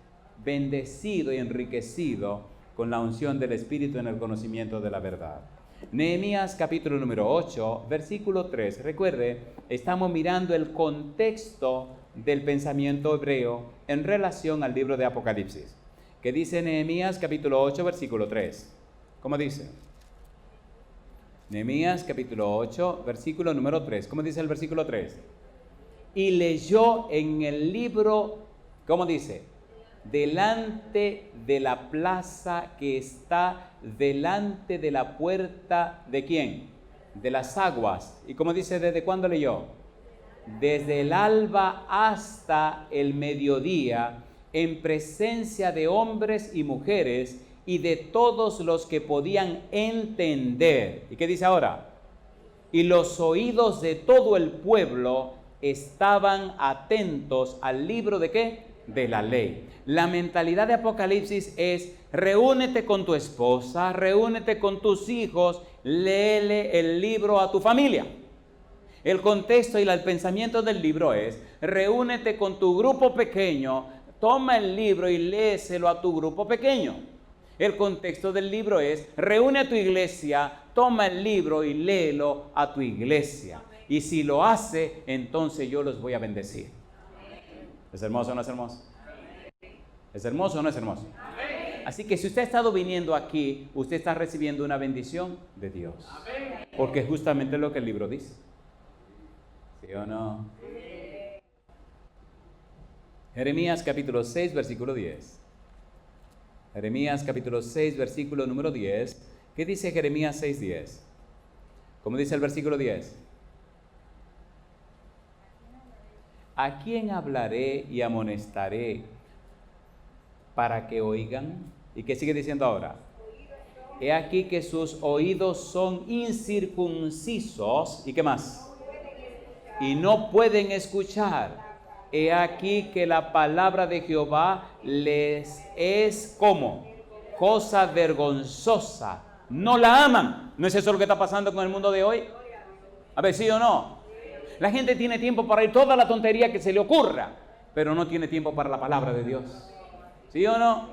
bendecido y enriquecido con la unción del Espíritu en el conocimiento de la verdad. Nehemías capítulo número 8, versículo 3. Recuerde, estamos mirando el contexto del pensamiento hebreo en relación al libro de Apocalipsis. ¿Qué dice Nehemías capítulo 8, versículo 3? ¿Cómo dice? Nehemías capítulo 8, versículo número 3. ¿Cómo dice el versículo 3? Y leyó en el libro, ¿cómo dice? Delante de la plaza que está delante de la puerta, ¿de quién? De las aguas. ¿Y cómo dice desde cuándo leyó? Desde el alba hasta el mediodía, en presencia de hombres y mujeres y de todos los que podían entender. ¿Y qué dice ahora? Y los oídos de todo el pueblo estaban atentos al libro ¿de qué? De la ley. La mentalidad de Apocalipsis es: reúnete con tu esposa, reúnete con tus hijos, léele el libro a tu familia. El contexto y el pensamiento del libro es: reúnete con tu grupo pequeño, toma el libro y léeselo a tu grupo pequeño. El contexto del libro es: reúne a tu iglesia, toma el libro y léelo a tu iglesia. Y si lo hace, entonces yo los voy a bendecir. ¿Es hermoso o no es hermoso? ¿Es hermoso o no es hermoso? Así que si usted ha estado viniendo aquí, usted está recibiendo una bendición de Dios. Porque es justamente lo que el libro dice. ¿Sí o no? Jeremías capítulo 6, versículo 10. Jeremías capítulo 6, versículo número 10. ¿Qué dice Jeremías 6, 10? ¿Cómo dice el versículo 10? ¿A quién hablaré y amonestaré para que oigan? ¿Y qué sigue diciendo ahora? He aquí que sus oídos son incircuncisos. ¿Y qué más? Y no pueden escuchar. He aquí que la palabra de Jehová les es como cosa vergonzosa. No la aman. ¿No es eso lo que está pasando con el mundo de hoy? A ver, ¿sí o no? La gente tiene tiempo para ir toda la tontería que se le ocurra, pero no tiene tiempo para la palabra de Dios. ¿Sí o no?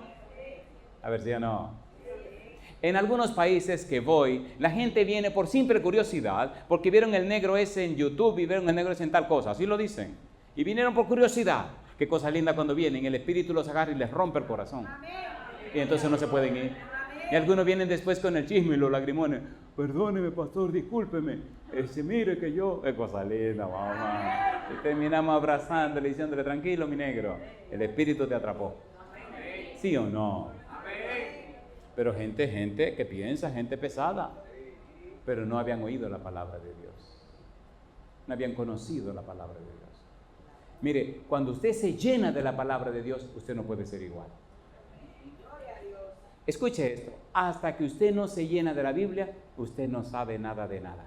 A ver, ¿sí o no? En algunos países que voy, la gente viene por simple curiosidad, porque vieron el negro ese en YouTube y vieron el negro ese en tal cosa, así lo dicen. Y vinieron por curiosidad. Qué cosa linda cuando vienen, el Espíritu los agarra y les rompe el corazón. Y entonces no se pueden ir. Y algunos vienen después con el chisme y los lagrimones. Perdóneme, pastor, discúlpeme. Mire que yo... Es cosa linda, mamá. Y terminamos abrazándole, diciéndole, tranquilo, mi negro. El Espíritu te atrapó. ¿Sí o no? Pero gente que piensa, gente pesada. Pero no habían oído la palabra de Dios. No habían conocido la palabra de Dios. Mire, cuando usted se llena de la palabra de Dios, usted no puede ser igual. Escuche esto, hasta que usted no se llena de la Biblia, usted no sabe nada de nada.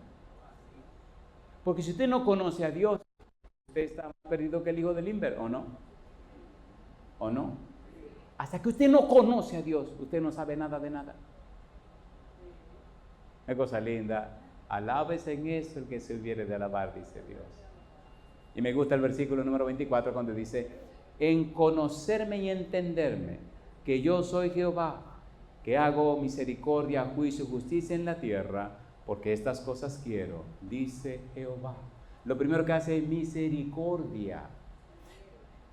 Porque si usted no conoce a Dios, usted está más perdido que el hijo del Limber, ¿o no? ¿O no? Hasta que usted no conoce a Dios, usted no sabe nada de nada. Es cosa linda. Alábese en eso el que se hubiere de alabar, dice Dios. Y me gusta el versículo número 24 cuando dice, en conocerme y entenderme que yo soy Jehová, que hago misericordia, juicio y justicia en la tierra, porque estas cosas quiero, dice Jehová. Lo primero que hace es misericordia.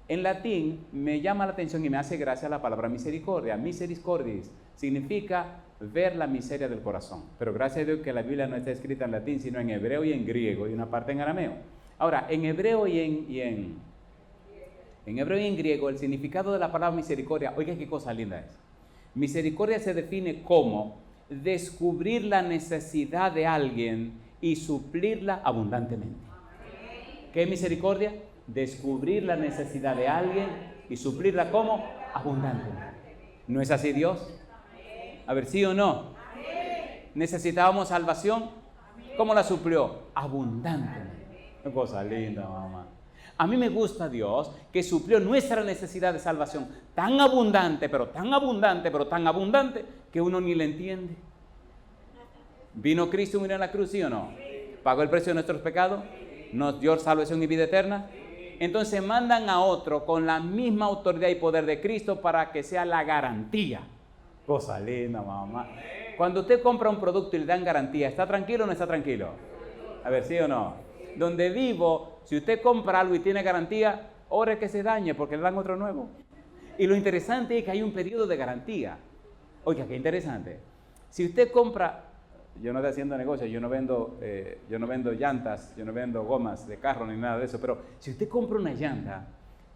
En latín me llama la atención y me hace gracia la palabra misericordia. Misericordis significa ver la miseria del corazón. Pero gracias a Dios que la Biblia no está escrita en latín, sino en hebreo y en griego y una parte en arameo. Ahora, en hebreo en hebreo y en griego, el significado de la palabra misericordia, oiga qué cosa linda es. Misericordia se define como descubrir la necesidad de alguien y suplirla abundantemente. ¿Qué es misericordia? Descubrir la necesidad de alguien y suplirla como abundantemente. ¿No es así Dios? A ver, ¿sí o no? ¿Necesitábamos salvación? ¿Cómo la suplió? Abundantemente. Qué cosa linda, mamá. A mí me gusta Dios que suplió nuestra necesidad de salvación tan abundante, pero tan abundante, pero tan abundante que uno ni le entiende. ¿Vino Cristo y murió en la cruz, sí o no? ¿Pagó el precio de nuestros pecados? ¿Nos dio salvación y vida eterna? Entonces mandan a otro con la misma autoridad y poder de Cristo para que sea la garantía. Cosa linda, mamá. Cuando usted compra un producto y le dan garantía, ¿está tranquilo o no está tranquilo? A ver, ¿sí o no? Donde vivo, si usted compra algo y tiene garantía, ore que se dañe porque le dan otro nuevo. Y lo interesante es que hay un periodo de garantía. Oiga, qué interesante. Si usted compra, yo no estoy haciendo negocio, yo no vendo llantas, yo no vendo gomas de carro ni nada de eso, pero si usted compra una llanta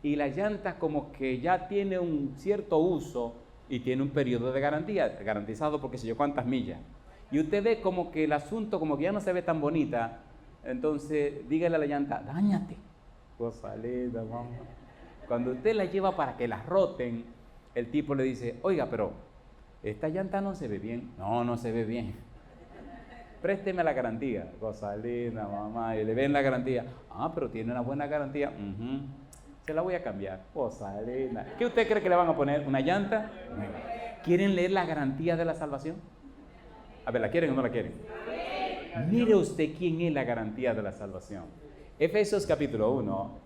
y la llanta como que ya tiene un cierto uso y tiene un periodo de garantía, garantizado porque sé yo cuántas millas, y usted ve como que el asunto como que ya no se ve tan bonita, entonces dígale a la llanta, dáñate. Cosa linda, mamá. Cuando usted la lleva para que la roten, el tipo le dice, oiga, pero esta llanta no se ve bien. No, no se ve bien. Présteme la garantía. Cosa linda, mamá. Y le ven la garantía. Ah, pero tiene una buena garantía. Se la voy a cambiar. Cosa linda. ¿Qué usted cree que le van a poner? ¿Una llanta? No. ¿Quieren leer la garantía de la salvación? A ver, ¿la quieren o no la quieren? Mire usted quién es la garantía de la salvación. Efesios capítulo 1,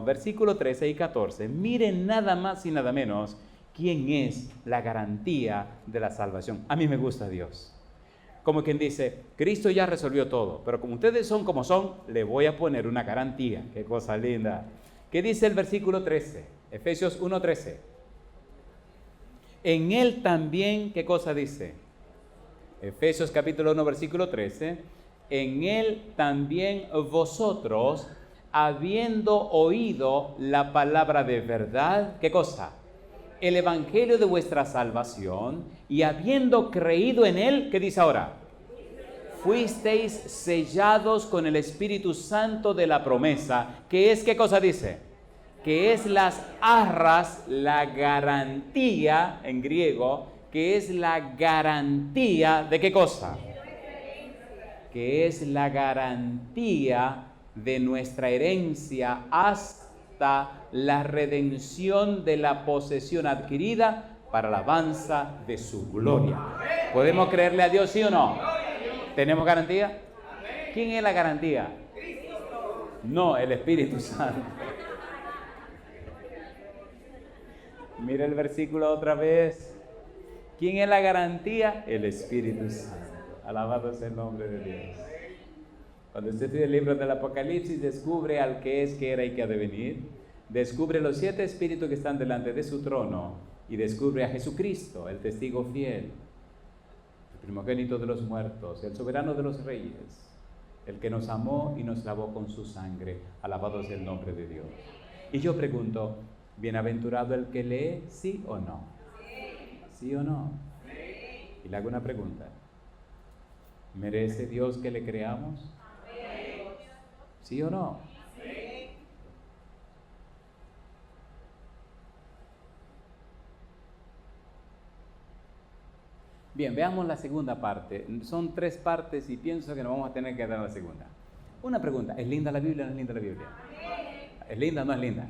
versículo 13 y 14. Miren nada más y nada menos quién es la garantía de la salvación. A mí me gusta Dios. Como quien dice, Cristo ya resolvió todo, pero como ustedes son como son, le voy a poner una garantía. Qué cosa linda. ¿Qué dice el versículo 13? Efesios 1:13. En él también, ¿qué cosa dice? Efesios capítulo 1, versículo 13. En él también vosotros, habiendo oído la palabra de verdad, ¿qué cosa? El evangelio de vuestra salvación, y habiendo creído en él, ¿qué dice ahora? Fuisteis sellados con el Espíritu Santo de la promesa, que es, ¿qué cosa dice? Que es las arras, la garantía, en griego, que es la garantía de ¿qué cosa? Que es la garantía de nuestra herencia hasta la redención de la posesión adquirida para la alabanza de su gloria. ¿Podemos creerle a Dios, sí o no? ¿Tenemos garantía? ¿Quién es la garantía? No, el Espíritu Santo. Mira el versículo otra vez. ¿Quién es la garantía? El Espíritu Santo. Alabado sea el nombre de Dios. Cuando usted estudia el libro del Apocalipsis, descubre al que es, que era y que ha de venir. Descubre los 7 espíritus que están delante de su trono. Y descubre a Jesucristo, el testigo fiel, el primogénito de los muertos, el soberano de los reyes, el que nos amó y nos lavó con su sangre. Alabado sea el nombre de Dios. Y yo pregunto, ¿bienaventurado el que lee, sí o no? ¿Sí o no? Y le hago una pregunta. ¿Merece Dios que le creamos? ¿Sí o no? Bien, veamos la segunda parte. Son 3 partes y pienso que nos vamos a tener que dar la segunda. Una pregunta, ¿es linda la Biblia o no es linda la Biblia? ¿Es linda o no es linda?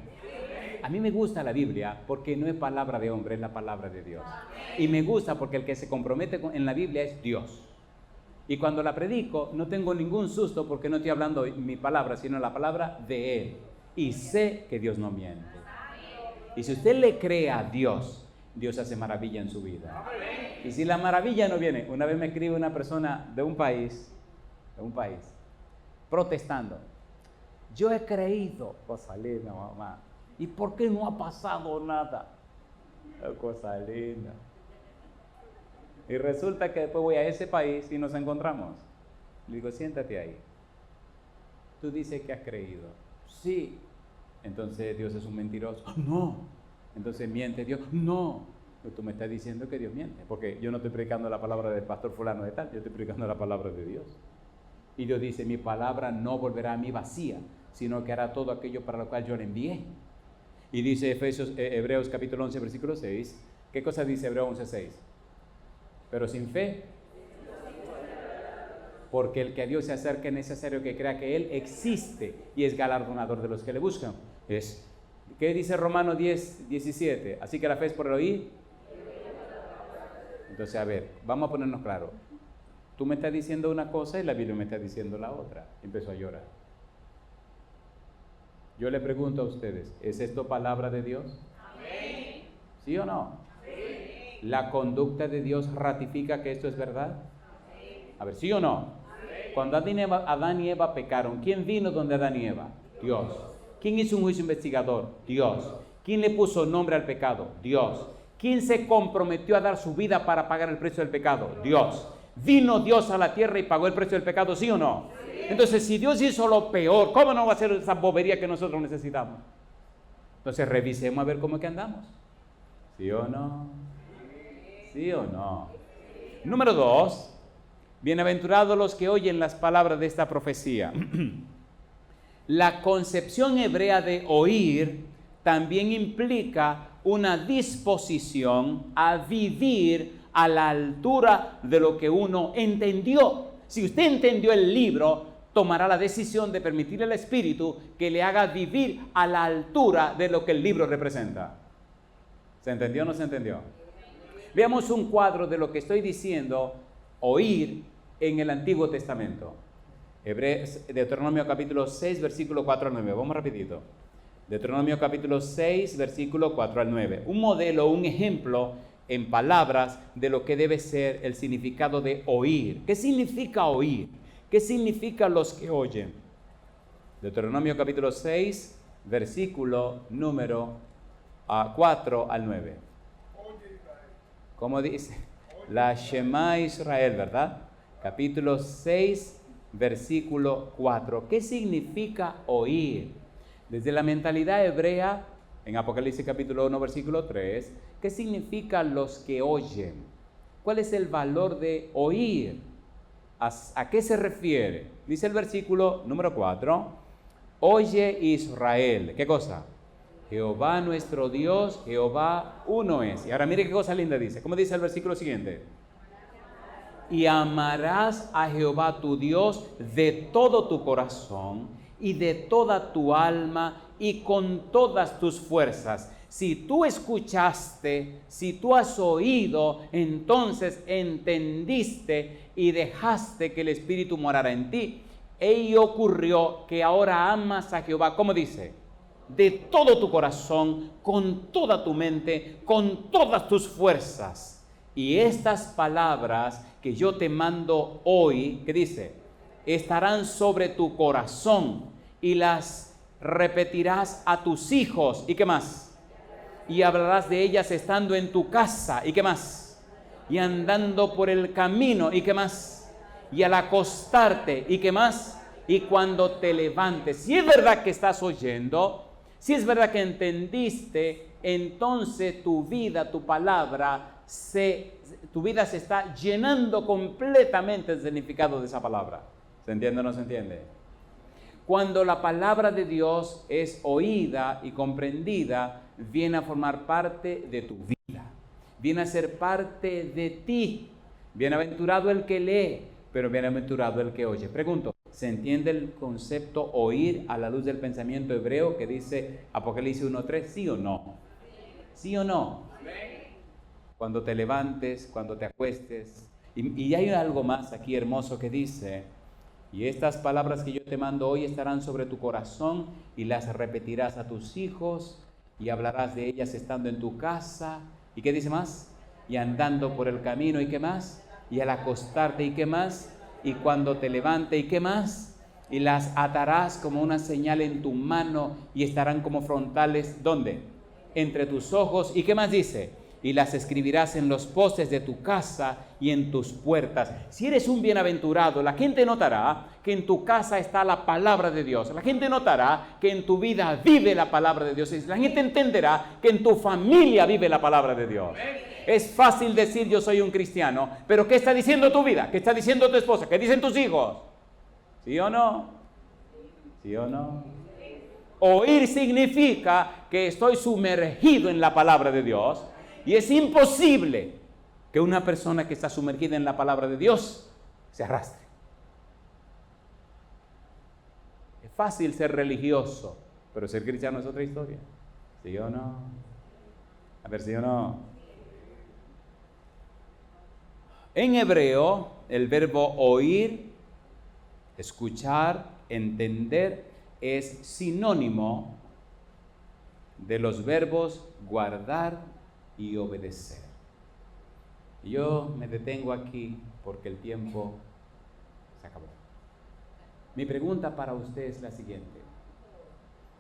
A mí me gusta la Biblia porque no es palabra de hombre, es la palabra de Dios. Y me gusta porque el que se compromete en la Biblia es Dios. Y cuando la predico no tengo ningún susto porque no estoy hablando mi palabra, sino la palabra de Él. Y sé que Dios no miente. Y si usted le cree a Dios, Dios hace maravilla en su vida. Y si la maravilla no viene, una vez me escribe una persona de un país, protestando. Yo he creído, cosa linda, mamá. ¿Y por qué no ha pasado nada? Cosa linda. Y resulta que después voy a ese país y nos encontramos. Le digo, siéntate ahí. Tú dices que has creído. Sí. Entonces Dios es un mentiroso. No. Entonces miente Dios. No. Pero tú me estás diciendo que Dios miente. Porque yo no estoy predicando la palabra del pastor fulano de tal. Yo estoy predicando la palabra de Dios. Y Dios dice, mi palabra no volverá a mí vacía, sino que hará todo aquello para lo cual yo le envié. Y dice Hebreos capítulo 11, versículo 6. ¿Qué cosa dice Hebreos 11, 6? Pero sin fe, porque el que a Dios se acerca es necesario que crea que Él existe y es galardonador de los que le buscan. ¿Qué dice Romanos 10, 17? Así que la fe es por el oír. Entonces, a ver, vamos a ponernos claro. Tú me estás diciendo una cosa y la Biblia me está diciendo la otra. Empezó a llorar. Yo le pregunto a ustedes, ¿es esto palabra de Dios? Amén. ¿Sí o no? ¿La conducta de Dios ratifica que esto es verdad? A ver, ¿sí o no? Cuando Adán y Eva pecaron, ¿quién vino donde Adán y Eva? Dios. ¿Quién hizo un juicio investigador? Dios. ¿Quién le puso nombre al pecado? Dios. ¿Quién se comprometió a dar su vida para pagar el precio del pecado? Dios. ¿Vino Dios a la tierra y pagó el precio del pecado? ¿Sí o no? Entonces, si Dios hizo lo peor, ¿cómo no va a ser esa bobería que nosotros necesitamos? Entonces, revisemos a ver cómo es que andamos. ¿Sí o no? ¿Sí o no? Número 2, bienaventurados los que oyen las palabras de esta profecía. La concepción hebrea de oír también implica una disposición a vivir a la altura de lo que uno entendió. Si usted entendió el libro, tomará la decisión de permitirle al Espíritu que le haga vivir a la altura de lo que el libro representa. ¿Se entendió o no se entendió? Veamos un cuadro de lo que estoy diciendo, oír en el Antiguo Testamento. Deuteronomio capítulo 6, versículo 4 al 9. Vamos rapidito. Deuteronomio capítulo 6, versículo 4 al 9. Un modelo, un ejemplo en palabras de lo que debe ser el significado de oír. ¿Qué significa oír? ¿Qué significa los que oyen? Deuteronomio capítulo 6, versículo número 4 al 9. ¿Cómo dice? La Shema Israel, ¿verdad? Capítulo 6, versículo 4. ¿Qué significa oír? Desde la mentalidad hebrea, en Apocalipsis capítulo 1, versículo 3, ¿qué significa los que oyen? ¿Cuál es el valor de oír? ¿A qué se refiere? Dice el versículo número 4, oye Israel. ¿Qué cosa? Jehová nuestro Dios, Jehová uno es. Y ahora mire qué cosa linda dice. ¿Cómo dice el versículo siguiente? Y amarás a Jehová tu Dios de todo tu corazón y de toda tu alma y con todas tus fuerzas. Si tú escuchaste, si tú has oído, entonces entendiste y dejaste que el Espíritu morara en ti. Y ocurrió que ahora amas a Jehová. ¿Cómo dice? De todo tu corazón, con toda tu mente, con todas tus fuerzas. Y estas palabras que yo te mando hoy, ¿qué dice? Estarán sobre tu corazón y las repetirás a tus hijos. ¿Y qué más? Y hablarás de ellas estando en tu casa. ¿Y qué más? Y andando por el camino. ¿Y qué más? Y al acostarte. ¿Y qué más? Y cuando te levantes. Si es verdad que estás oyendo, si es verdad que entendiste, entonces tu vida, tu palabra, tu vida se está llenando completamente del significado de esa palabra. ¿Se entiende o no se entiende? Cuando la palabra de Dios es oída y comprendida, viene a formar parte de tu vida, viene a ser parte de ti. Bienaventurado el que lee, pero bienaventurado el que oye. Pregunto, ¿se entiende el concepto oír a la luz del pensamiento hebreo que dice Apocalipsis 1:3? ¿Sí o no? ¿Sí o no? Cuando te levantes, cuando te acuestes. Y hay algo más aquí hermoso que dice: y estas palabras que yo te mando hoy estarán sobre tu corazón y las repetirás a tus hijos y hablarás de ellas estando en tu casa. ¿Y qué dice más? Y andando por el camino. ¿Y qué más? Y al acostarte. ¿Y qué más? Y cuando te levante. ¿Y qué más? Y las atarás como una señal en tu mano y estarán como frontales. ¿Dónde? Entre tus ojos. ¿Y qué más dice? Y las escribirás en los postes de tu casa y en tus puertas. Si eres un bienaventurado, la gente notará que en tu casa está la palabra de Dios. La gente notará que en tu vida vive la palabra de Dios. La gente entenderá que en tu familia vive la palabra de Dios. Es fácil decir yo soy un cristiano, pero ¿qué está diciendo tu vida? ¿Qué está diciendo tu esposa? ¿Qué dicen tus hijos? ¿Sí o no? ¿Sí o no? Oír significa que estoy sumergido en la palabra de Dios. Y es imposible que una persona que está sumergida en la palabra de Dios se arrastre. Es fácil ser religioso, pero ser cristiano es otra historia. ¿Sí o no? A ver, ¿sí o no? En hebreo, el verbo oír, escuchar, entender, es sinónimo de los verbos guardar y obedecer. Y yo me detengo aquí porque el tiempo se acabó. Mi pregunta para usted es la siguiente: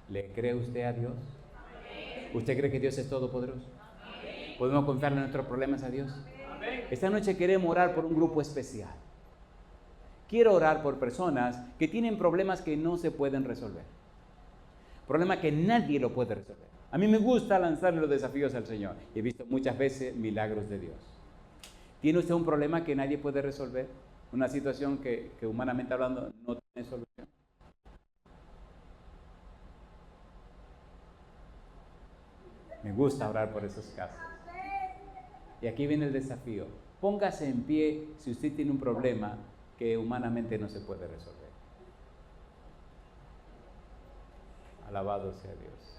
¿le cree usted a Dios? ¿Usted cree que Dios es todopoderoso? ¿Podemos confiarle nuestros problemas a Dios? Esta noche queremos orar por un grupo especial. Quiero orar por personas que tienen problemas que no se pueden resolver, problemas que nadie lo puede resolver. A mí me gusta lanzarle los desafíos al Señor. He visto muchas veces milagros de Dios. ¿Tiene usted un problema que nadie puede resolver? Una situación que humanamente hablando no tiene solución. Me gusta orar por esos casos. Y aquí viene el desafío. Póngase en pie si usted tiene un problema que humanamente no se puede resolver. Alabado sea Dios.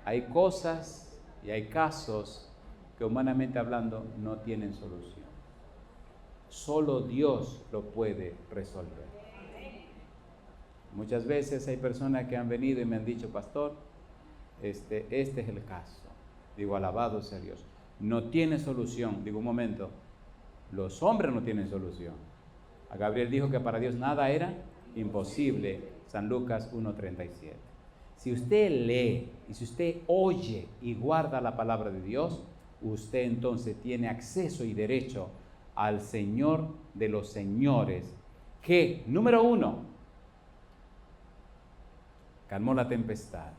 Hay cosas y hay casos que humanamente hablando no tienen solución. Solo Dios lo puede resolver. Muchas veces hay personas que han venido y me han dicho: pastor, este es el caso. Digo, alabado sea Dios. No tiene solución. Digo, un momento, los hombres no tienen solución. A Gabriel dijo que para Dios nada era imposible. San Lucas 1:37. Si usted lee y si usted oye y guarda la palabra de Dios, usted entonces tiene acceso y derecho al Señor de los señores, que, número 1, calmó la tempestad.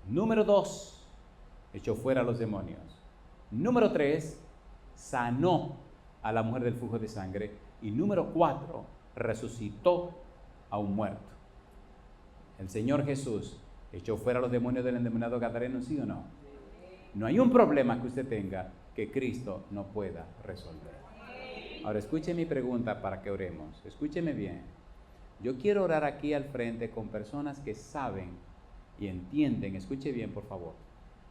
Número 2, echó fuera a los demonios. Número 3, sanó a la mujer del flujo de sangre. Y número 4, resucitó a un muerto. El Señor Jesús echó fuera a los demonios del endemoniado gadareno, ¿sí o no? No hay un problema que usted tenga que Cristo no pueda resolver. Ahora escuche mi pregunta para que oremos. Escúcheme bien. Yo quiero orar aquí al frente con personas que saben y entienden, escuche bien por favor,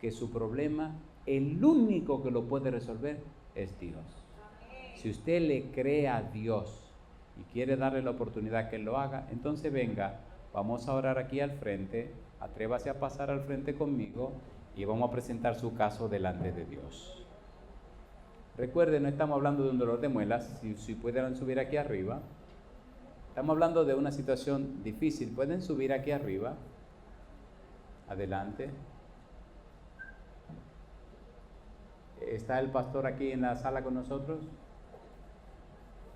que su problema, el único que lo puede resolver es Dios. Si usted le cree a Dios y quiere darle la oportunidad que Él lo haga, entonces venga, vamos a orar aquí al frente, atrévase a pasar al frente conmigo y vamos a presentar su caso delante de Dios. Recuerden, no estamos hablando de un dolor de muelas, si pudieran subir aquí arriba. Estamos hablando de una situación difícil. ¿Pueden subir aquí arriba? Adelante. ¿Está el pastor aquí en la sala con nosotros?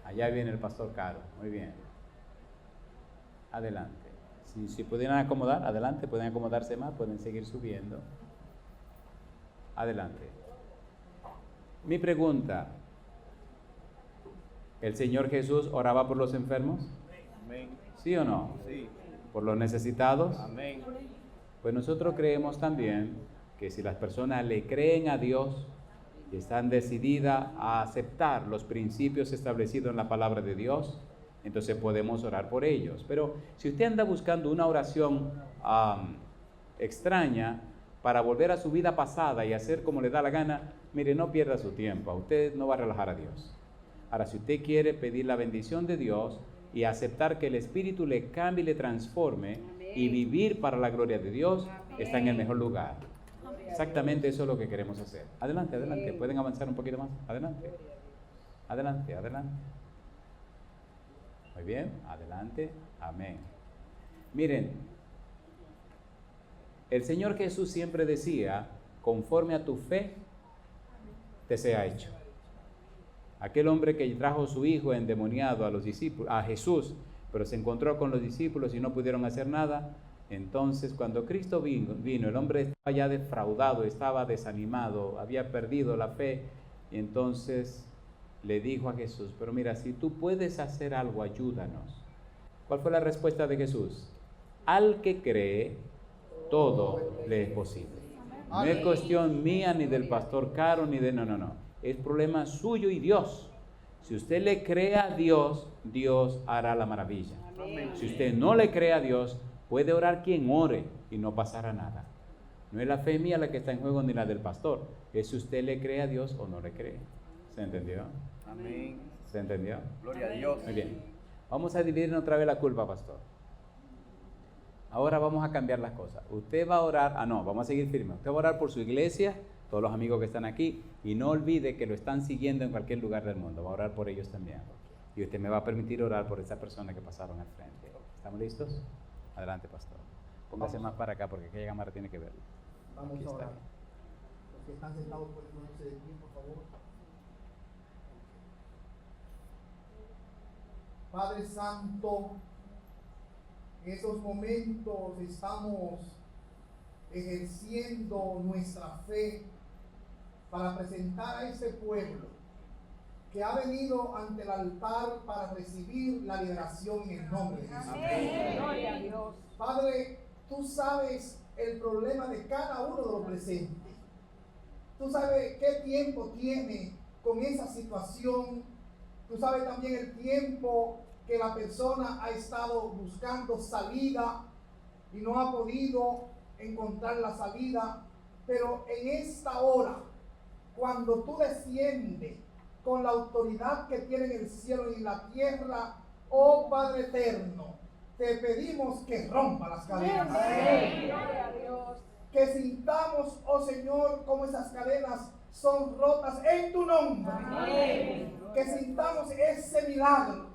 Allá viene el pastor Caro. Muy bien. Adelante. Si pudieran acomodar, adelante. Pueden acomodarse más, pueden seguir subiendo. Adelante. Mi pregunta. ¿El Señor Jesús oraba por los enfermos? Amén. ¿Sí o no? Sí. ¿Por los necesitados? Amén. Pues nosotros creemos también que si las personas le creen a Dios y están decididas a aceptar los principios establecidos en la palabra de Dios, entonces podemos orar por ellos. Pero si usted anda buscando una oración extraña para volver a su vida pasada y hacer como le da la gana, mire, no pierda su tiempo, usted no va a relajar a Dios. Ahora, si usted quiere pedir la bendición de Dios y aceptar que el Espíritu le cambie y le transforme y vivir para la gloria de Dios, está en el mejor lugar. Exactamente eso es lo que queremos hacer. Adelante, adelante. ¿Pueden avanzar un poquito más? Adelante. Adelante, adelante. Muy bien, adelante. Amén. Miren, el Señor Jesús siempre decía, conforme a tu fe, te sea hecho. Aquel hombre que trajo a su hijo endemoniado a los discípulos, a Jesús, pero se encontró con los discípulos y no pudieron hacer nada. Entonces, cuando Cristo vino, el hombre estaba ya defraudado, estaba desanimado, había perdido la fe, y entonces le dijo a Jesús, pero mira, si tú puedes hacer algo, ayúdanos. ¿Cuál fue la respuesta de Jesús? Al que cree, todo le es posible. No es cuestión mía, ni del pastor Caro, ni de... No. Es problema suyo y Dios. Si usted le cree a Dios, Dios hará la maravilla. Amén. Si usted no le cree a Dios, puede orar quien ore y no pasará nada. No es la fe mía la que está en juego ni la del pastor. Es si usted le cree a Dios o no le cree. ¿Se entendió? Amén. ¿Se entendió? Gloria a Dios. Muy bien. Vamos a dividir otra vez la culpa, pastor. Ahora vamos a cambiar las cosas. Usted va a orar, vamos a seguir firme. Usted va a orar por su iglesia, todos los amigos que están aquí, y no olvide que lo están siguiendo en cualquier lugar del mundo. Va a orar por ellos también. Y usted me va a permitir orar por esa persona que pasaron al frente. ¿Estamos listos? Adelante, pastor. Póngase más para acá porque aquella cámara tiene que verlo. Vamos a orar. Los que están sentados pueden ponerse de pie, por favor. Padre Santo, en esos momentos estamos ejerciendo nuestra fe para presentar a este pueblo que ha venido ante el altar para recibir la liberación en el nombre de Jesús. Amén. Gloria a Dios. Padre, tú sabes el problema de cada uno de los presentes. Tú sabes qué tiempo tiene con esa situación. Tú sabes también el tiempo que la persona ha estado buscando salida y no ha podido encontrar la salida. Pero en esta hora, cuando tú desciendes con la autoridad que tiene en el cielo y en la tierra, oh Padre eterno, te pedimos que rompa las cadenas. Amén. Gloria a Dios. Que sintamos, oh Señor, como esas cadenas son rotas en tu nombre. Amén. Que sintamos ese milagro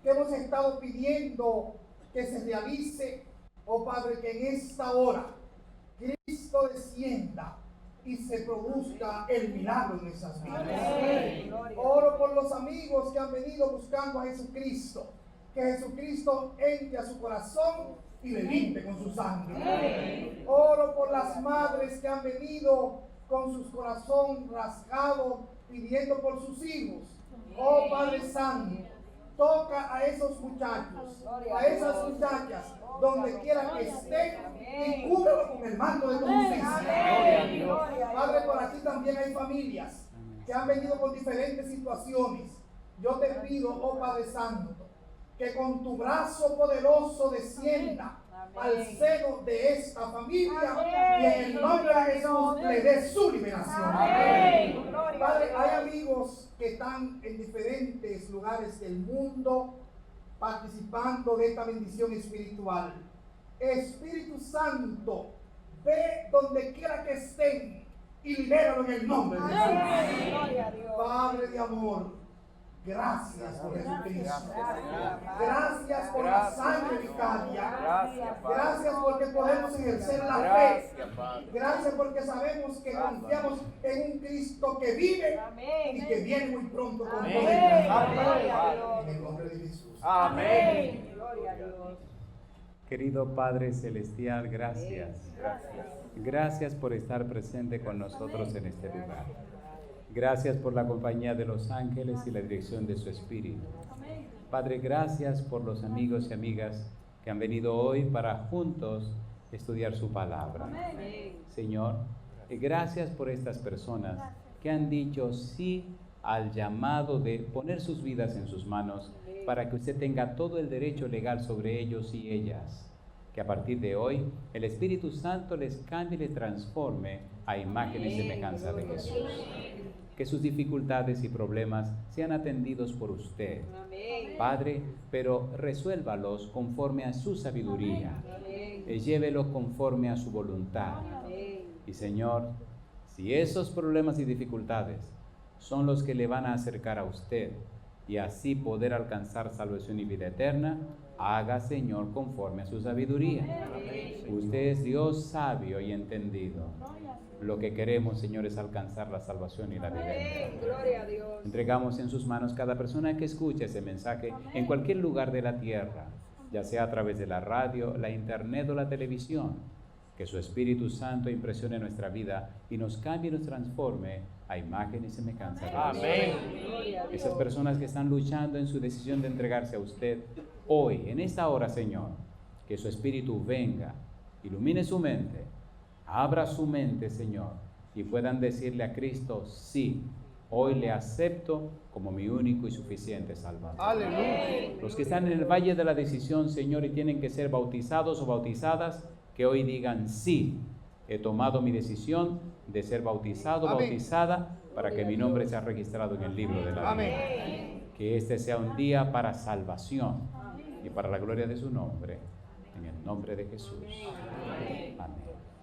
que hemos estado pidiendo que se realice, oh Padre, que en esta hora Cristo descienda y se produzca el milagro en nuestras vidas. Amén. Oro por los amigos que han venido buscando a Jesucristo, que Jesucristo entre a su corazón y le limpie con su sangre. Amén. Oro por las madres que han venido con sus corazones rasgados pidiendo por sus hijos. Oh Padre Santo, toca a esos muchachos, a esas muchachas, donde quiera que estén, y cúbrelo con el manto de tu justicia. Padre, por aquí también hay familias que han venido con diferentes situaciones. Yo te pido, oh Padre Santo, que con tu brazo poderoso descienda al seno de esta familia y en el nombre de Jesús le dé su liberación. Amén. Padre, hay amigos que están en diferentes lugares del mundo participando de esta bendición espiritual. Espíritu Santo, ve donde quiera que estén y libéralo en el nombre de Jesús. Amén. Gloria a Dios. Padre de amor, gracias por Jesucristo. Gracias, Gracias por la sangre vicaria. Gracias, Padre. Gracias porque podemos ejercer la fe. Gracias, Padre. Gracias porque sabemos que confiamos en un Cristo que vive Amén. y que viene muy pronto con Amén. poder. Gloria a Dios. En el nombre de Jesús. Amén. Gloria a Dios. Querido Padre Celestial, gracias. Gracias por estar presente con nosotros en este lugar. Gracias por la compañía de los ángeles y la dirección de su Espíritu. Padre, gracias por los amigos y amigas que han venido hoy para juntos estudiar su palabra. Señor, gracias por estas personas que han dicho sí al llamado de poner sus vidas en sus manos para que usted tenga todo el derecho legal sobre ellos y ellas. Que a partir de hoy el Espíritu Santo les cambie y les transforme a imagen y semejanza de Jesús. Que sus dificultades y problemas sean atendidos por usted, Padre, pero resuélvalos conforme a su sabiduría. Llévelos conforme a su voluntad. Y Señor, si esos problemas y dificultades son los que le van a acercar a usted y así poder alcanzar salvación y vida eterna, haga, Señor, conforme a su sabiduría. Usted es Dios sabio y entendido. Lo que queremos, Señor, es alcanzar la salvación y la vida eterna. Gloria a Dios. Entregamos en sus manos cada persona que escuche ese mensaje en cualquier lugar de la tierra, ya sea a través de la radio, la internet o la televisión. Que su Espíritu Santo impresione nuestra vida y nos cambie y nos transforme a imagen y semejanza de Dios. Amén. Gloria a Dios. Esas personas que están luchando en su decisión de entregarse a usted, hoy, en esta hora, Señor, que su Espíritu venga, ilumine su mente, abra su mente, Señor, y puedan decirle a Cristo, sí, hoy le acepto como mi único y suficiente Salvador. Aleluya. Los que están en el valle de la decisión, Señor, y tienen que ser bautizados o bautizadas, que hoy digan, sí, he tomado mi decisión de ser bautizado o Amén. bautizada para que mi nombre sea registrado en el libro de la vida. Amén. Que este sea un día para salvación y para la gloria de su nombre. En el nombre de Jesús. Amén.